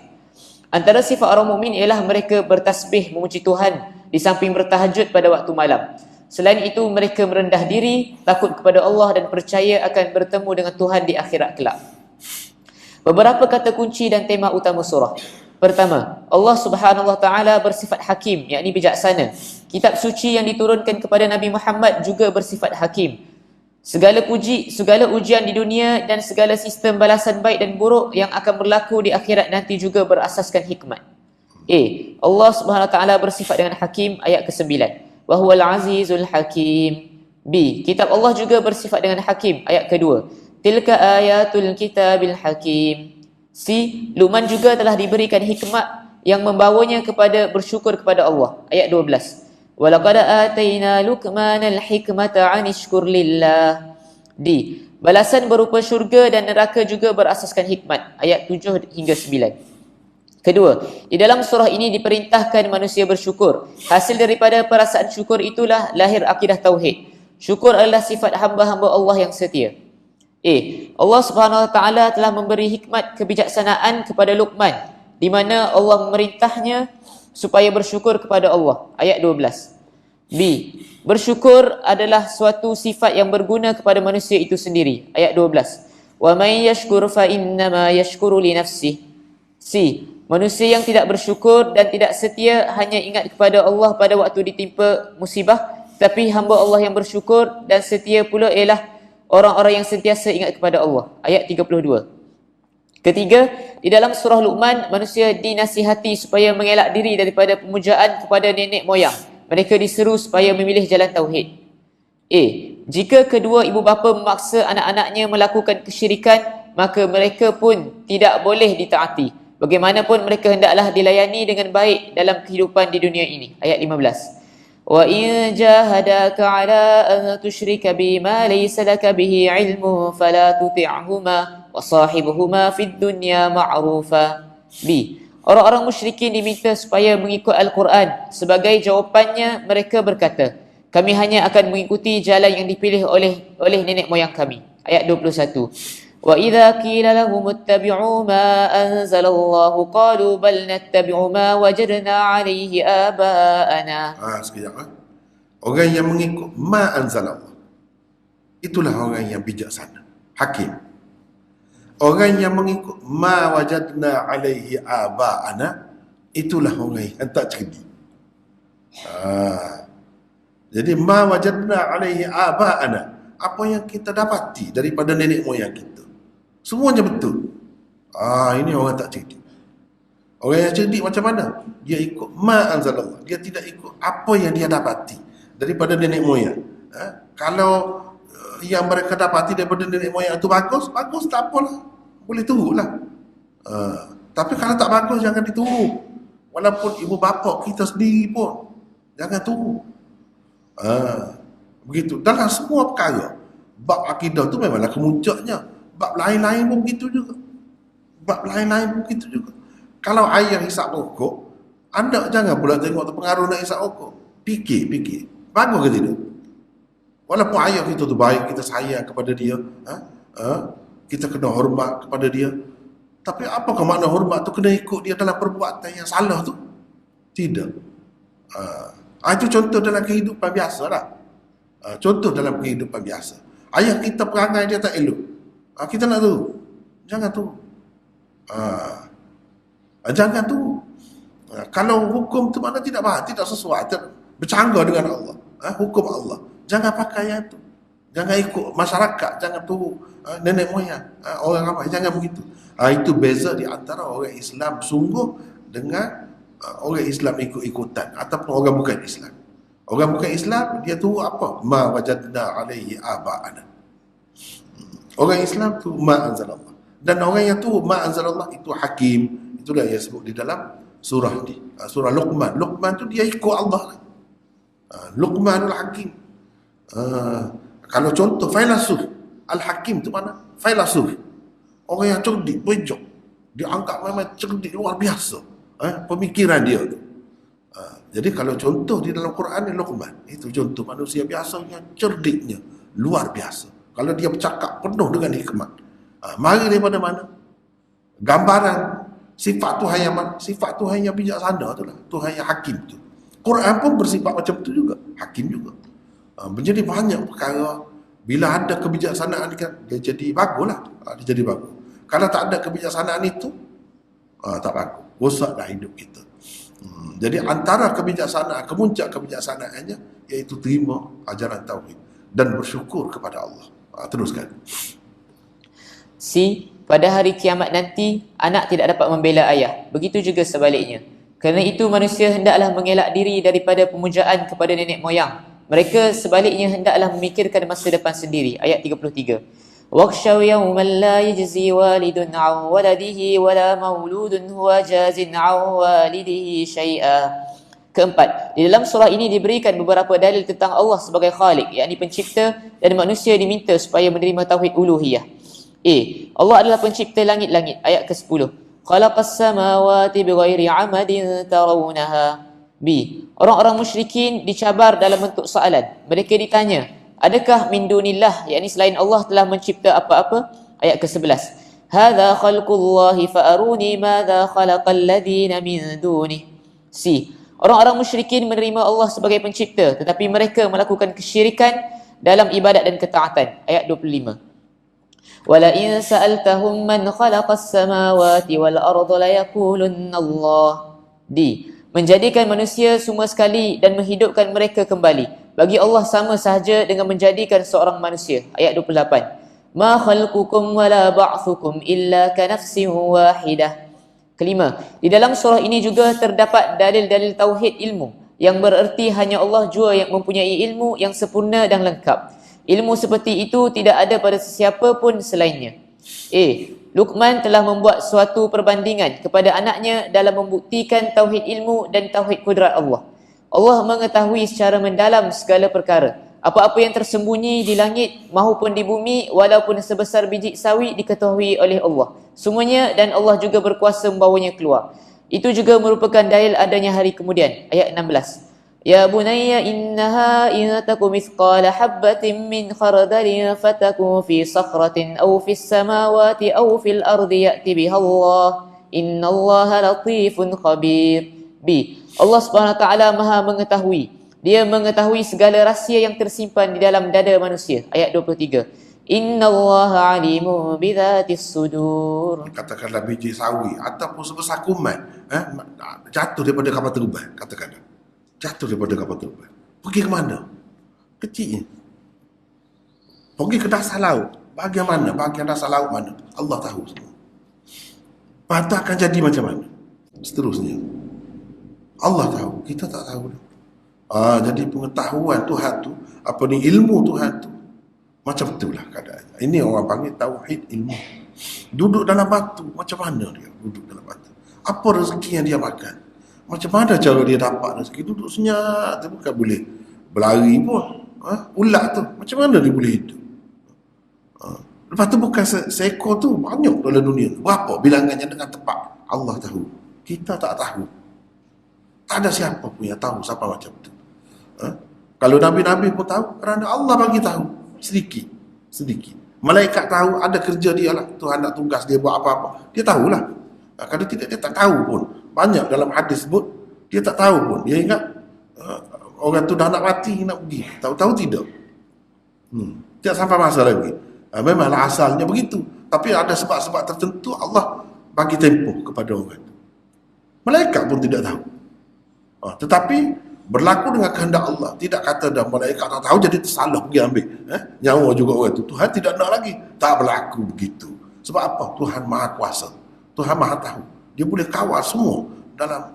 Antara sifat orang mukmin ialah mereka bertasbih memuji Tuhan di samping bertahajud pada waktu malam. Selain itu, mereka merendah diri, takut kepada Allah dan percaya akan bertemu dengan Tuhan di akhirat kelak. Beberapa kata kunci dan tema utama surah. Pertama, Allah Subhanahu Wa Taala bersifat hakim, yakni bijaksana. Kitab suci yang diturunkan kepada Nabi Muhammad juga bersifat hakim. Segala ujian di dunia dan segala sistem balasan baik dan buruk yang akan berlaku di akhirat nanti juga berasaskan hikmat. Allah Subhanahu Wa Taala bersifat dengan hakim, ayat ke-9. Wa huwal azizul hakim. B. Kitab Allah juga bersifat dengan hakim, ayat ke-2. Tilka ayatul kitabil hakim. C. Luqman juga telah diberikan hikmat yang membawanya kepada bersyukur kepada Allah, ayat 12. Walaqad atayna Luqmanal hikmata an ishkur lillah. D. Balasan berupa syurga dan neraka juga berasaskan hikmat. Ayat 7 hingga 9. Kedua, di dalam surah ini diperintahkan manusia bersyukur. Hasil daripada perasaan syukur itulah lahir akidah tauhid. Syukur adalah sifat hamba-hamba Allah yang setia. A. Allah Subhanahu Wa Taala telah memberi hikmat kebijaksanaan kepada Luqman, di mana Allah memerintahnya supaya bersyukur kepada Allah. Ayat 12. B. Bersyukur adalah suatu sifat yang berguna kepada manusia itu sendiri. Ayat 12. Wa may yashkur fa innama yashkuru li nafsihi. C. Manusia yang tidak bersyukur dan tidak setia hanya ingat kepada Allah pada waktu ditimpa musibah, tapi hamba Allah yang bersyukur dan setia pula ialah orang-orang yang sentiasa ingat kepada Allah. Ayat 32. Ketiga, di dalam surah Luqman, manusia dinasihati supaya mengelak diri daripada pemujaan kepada nenek moyang. Mereka diseru supaya memilih jalan tauhid. A. Jika kedua ibu bapa memaksa anak-anaknya melakukan kesyirikan, maka mereka pun tidak boleh ditaati. Bagaimanapun mereka hendaklah dilayani dengan baik dalam kehidupan di dunia ini. Ayat 15. Wa in jahadaka ala an tusyrika bima laysa laka bihi ilmu fala tuti'huma wa sahibuhuma fid dunya ma'rufa. B. Orang-orang musyrikin diminta supaya mengikut Al-Quran. Sebagai jawapannya, mereka berkata, kami hanya akan mengikuti jalan yang dipilih oleh nenek moyang kami. Ayat 21. Wa idza qila lahum ittabi'u ma anzalallahu qalu bal nattabi'u ma wajadna 'alayhi aba'ana. Sekejap. Orang yang mengikut ma anzalallah, itulah orang yang bijaksana, hakim. Orang yang mengikut ma wajadna alaihi aba'ana, itulah orang yang tak cerdik. Jadi ma wajadna alaihi aba'ana, apa yang kita dapati daripada nenek moyang kita, semuanya betul. Ini orang tak cerdik. Orang yang cerdik macam mana? Dia ikut ma anzalallah, dia tidak ikut apa yang dia dapati daripada nenek moyang. Kalau yang mereka dapati daripada nenek moyang itu bagus tak apalah, boleh turutlah. Tapi kalau tak bagus jangan diturut. Walaupun ibu bapa kita sendiri pun jangan turut. Begitu dalam semua perkara. Bab akidah tu memanglah kemuncaknya. Bab lain-lain pun begitu juga. Kalau ayah hisap rokok, anda jangan pula tengok terpengaruh nak hisap rokok. Fikir. Bagus ke tidak? Walaupun ayah kita tu baik, kita sayang kepada dia, kita kena hormat kepada dia. Tapi apakah makna hormat tu kena ikut dia dalam perbuatan yang salah tu? Tidak. Itu contoh dalam kehidupan biasa lah. Contoh dalam kehidupan biasa. Ayah kita perangai dia tak elok. Kita nak tahu. Jangan tu. Jangan tu. Kalau hukum tu mana tidak sesuai, bercanggah dengan Allah. Hukum Allah. Jangan pakai yang tu. Jangan ikut masyarakat, jangan turut nenek moyang, orang ramai, jangan begitu. Itu beza di antara orang Islam sungguh dengan orang Islam ikut-ikutan ataupun orang bukan Islam. Orang bukan Islam, dia turut apa? Ma wajadna alaihi aba'ana. Orang Islam tu ma anzalallah. Dan orang yang turut ma anzalallah itu hakim. Itulah yang sebut di dalam surah ni. Surah Luqman. Luqman tu dia ikut Allah. Luqmanul Hakim. Kalau contoh filosof, Al-Hakim tu mana? Filosof. Orang yang cerdik, bijak. Dia anggap memang cerdik luar biasa. Pemikiran dia tu. Jadi kalau contoh di dalam Quran ni Luqman, itu contoh manusia biasa yang cerdiknya luar biasa. Kalau dia bercakap penuh dengan hikmat. Mari daripada mana? Gambaran sifat Tuhan yang mana? Sifat Tuhan yang bijaksana tu lah. Tuhan yang hakim tu. Quran pun bersifat macam tu juga. Hakim juga. Menjadi banyak perkara. Bila ada kebijaksanaan kan, dia jadi baguslah. Dia jadi bagus. Kalau tak ada kebijaksanaan itu, tak bagus. Rosaklah hidup kita. Jadi antara kebijaksanaan, kemuncak kebijaksanaannya, iaitu terima ajaran tauhid dan bersyukur kepada Allah. Teruskan. C. Pada hari kiamat nanti, anak tidak dapat membela ayah. Begitu juga sebaliknya. Kerana itu manusia hendaklah mengelak diri daripada pemujaan kepada nenek moyang. Mereka sebaliknya hendaklah memikirkan masa depan sendiri. Ayat 33. Wakhshaw yawman la yajzi walidun 'an waladihi wala mauludun huwa jazin 'an walidihi syai'a. Keempat, di dalam surah ini diberikan beberapa dalil tentang Allah sebagai Khalik, yakni pencipta, dan manusia diminta supaya menerima tauhid uluhiyah. A. Allah adalah pencipta langit-langit. Ayat ke-10. Khalaqas samawati bighairi amadin tarawunaha. B. Orang-orang musyrikin dicabar dalam bentuk soalan. Mereka ditanya, adakah min dunillah, yakni selain Allah telah mencipta apa-apa? Ayat ke-11. Hadza khalqullahi fa'aruni madza khalaqal ladzina min dunih. C. Orang-orang musyrikin menerima Allah sebagai pencipta, tetapi mereka melakukan kesyirikan dalam ibadat dan ketaatan. Ayat 25. Wala in sa'altahum man khalaqas samawati wal arda la yaqulunna Allah. D. Menjadikan manusia semua sekali dan menghidupkan mereka kembali. Bagi Allah sama sahaja dengan menjadikan seorang manusia. Ayat 28. Ma khalqukum wala ba'thukum illa ka nafsin wahidah. Kelima, di dalam surah ini juga terdapat dalil-dalil tauhid ilmu, yang bererti hanya Allah jua yang mempunyai ilmu yang sempurna dan lengkap. Ilmu seperti itu tidak ada pada sesiapa pun selainnya. A. Luqman telah membuat suatu perbandingan kepada anaknya dalam membuktikan tauhid ilmu dan tauhid kudrat Allah. Allah mengetahui secara mendalam segala perkara. Apa-apa yang tersembunyi di langit maupun di bumi, walaupun sebesar biji sawi, diketahui oleh Allah semuanya, dan Allah juga berkuasa membawanya keluar. Itu juga merupakan dalil adanya hari kemudian. Ayat 16. Ya bunayya innaha in taku mithqala habbatin min khardalin fatakun fi sakhratin aw fis samawati aw fil ardi ya'ti biha Allah. Innallaha latifun khabir. B. Allah Subhanahu wa taala Maha mengetahui. Dia mengetahui segala rahsia yang tersimpan di dalam dada manusia. Ayat 23. Innallaha alimun bidzatis sudur. Katakanlah biji sawi ataupun sebesar kuman, jatuh daripada kapal terbang, katakanlah. Jatuh daripada kapal terbang. Pergi ke mana? Kecilnya. Pergi ke dasar laut. Bahagian mana? Bahagian dasar laut mana? Allah tahu semua. Patah akan jadi macam mana? Seterusnya. Allah tahu. Kita tak tahu. Jadi pengetahuan Tuhan tu, apa ni, ilmu Tuhan tu, macam itulah keadaannya. Ini orang panggil tauhid ilmu. Duduk dalam batu, macam mana dia duduk dalam batu? Apa rezeki yang dia makan? Macam mana cara dia dapat rezeki? Duduk senyap, dia bukan boleh berlari pun. Ulat tu, macam mana dia boleh hidup? Lepas tu bukan seekor tu, banyak dalam dunia. Berapa bilangannya dengan tepat? Allah tahu. Kita tak tahu. Tak ada siapa pun yang tahu siapa macam tu. Kalau Nabi-Nabi pun tahu, kerana Allah bagi tahu. Sedikit. Malaikat tahu, ada kerja dia lah. Tuhan nak tugas dia buat apa-apa. Dia tahulah. Kalau tidak, dia tak tahu pun. Banyak dalam hadis sebut, dia tak tahu pun. Dia ingat, orang tu dah nak mati, nak pergi. Tahu-tahu tidak. Tidak sampai masa lagi. Memanglah asalnya begitu. Tapi ada sebab-sebab tertentu, Allah bagi tempoh kepada orang itu. Malaikat pun tidak tahu. Tetapi berlaku dengan kehendak Allah. Tidak kata dah malaikat tak tahu jadi tersalah pergi ambil nyawa juga orang itu. Tuhan tidak nak lagi. Tak berlaku begitu. Sebab apa? Tuhan Maha Kuasa. Tuhan Maha tahu. Dia boleh kawal semua dalam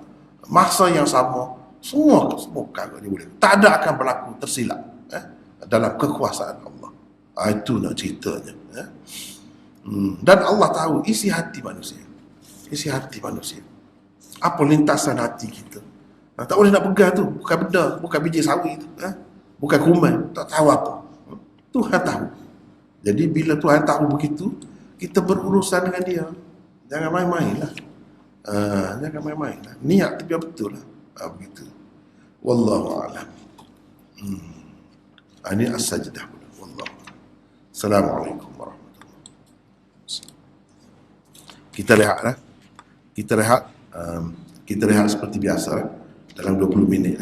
masa yang sama. Semua perkara dia boleh. Tak ada akan berlaku tersilap dalam kekuasaan Allah. Itu nak ceritanya. Dan Allah tahu isi hati manusia. Isi hati manusia. Apa lintasan hati kita. Tak boleh nak pegang tu. Bukan benda, bukan biji sawi tu. Bukan kuman. Tak tahu apa. Tuhan tahu. Jadi bila Tuhan tahu begitu, kita berurusan dengan dia. Jangan main-main lah. Jangan main-main lah. Niat tu biar betul lah. Begitu. Wallahu a'lam. Ini as-sajdah. Wallahu. Assalamualaikum warahmatullahi wabarakatuh. Kita rehat lah. Kita rehat seperti biasa lah. Dalam 20 minit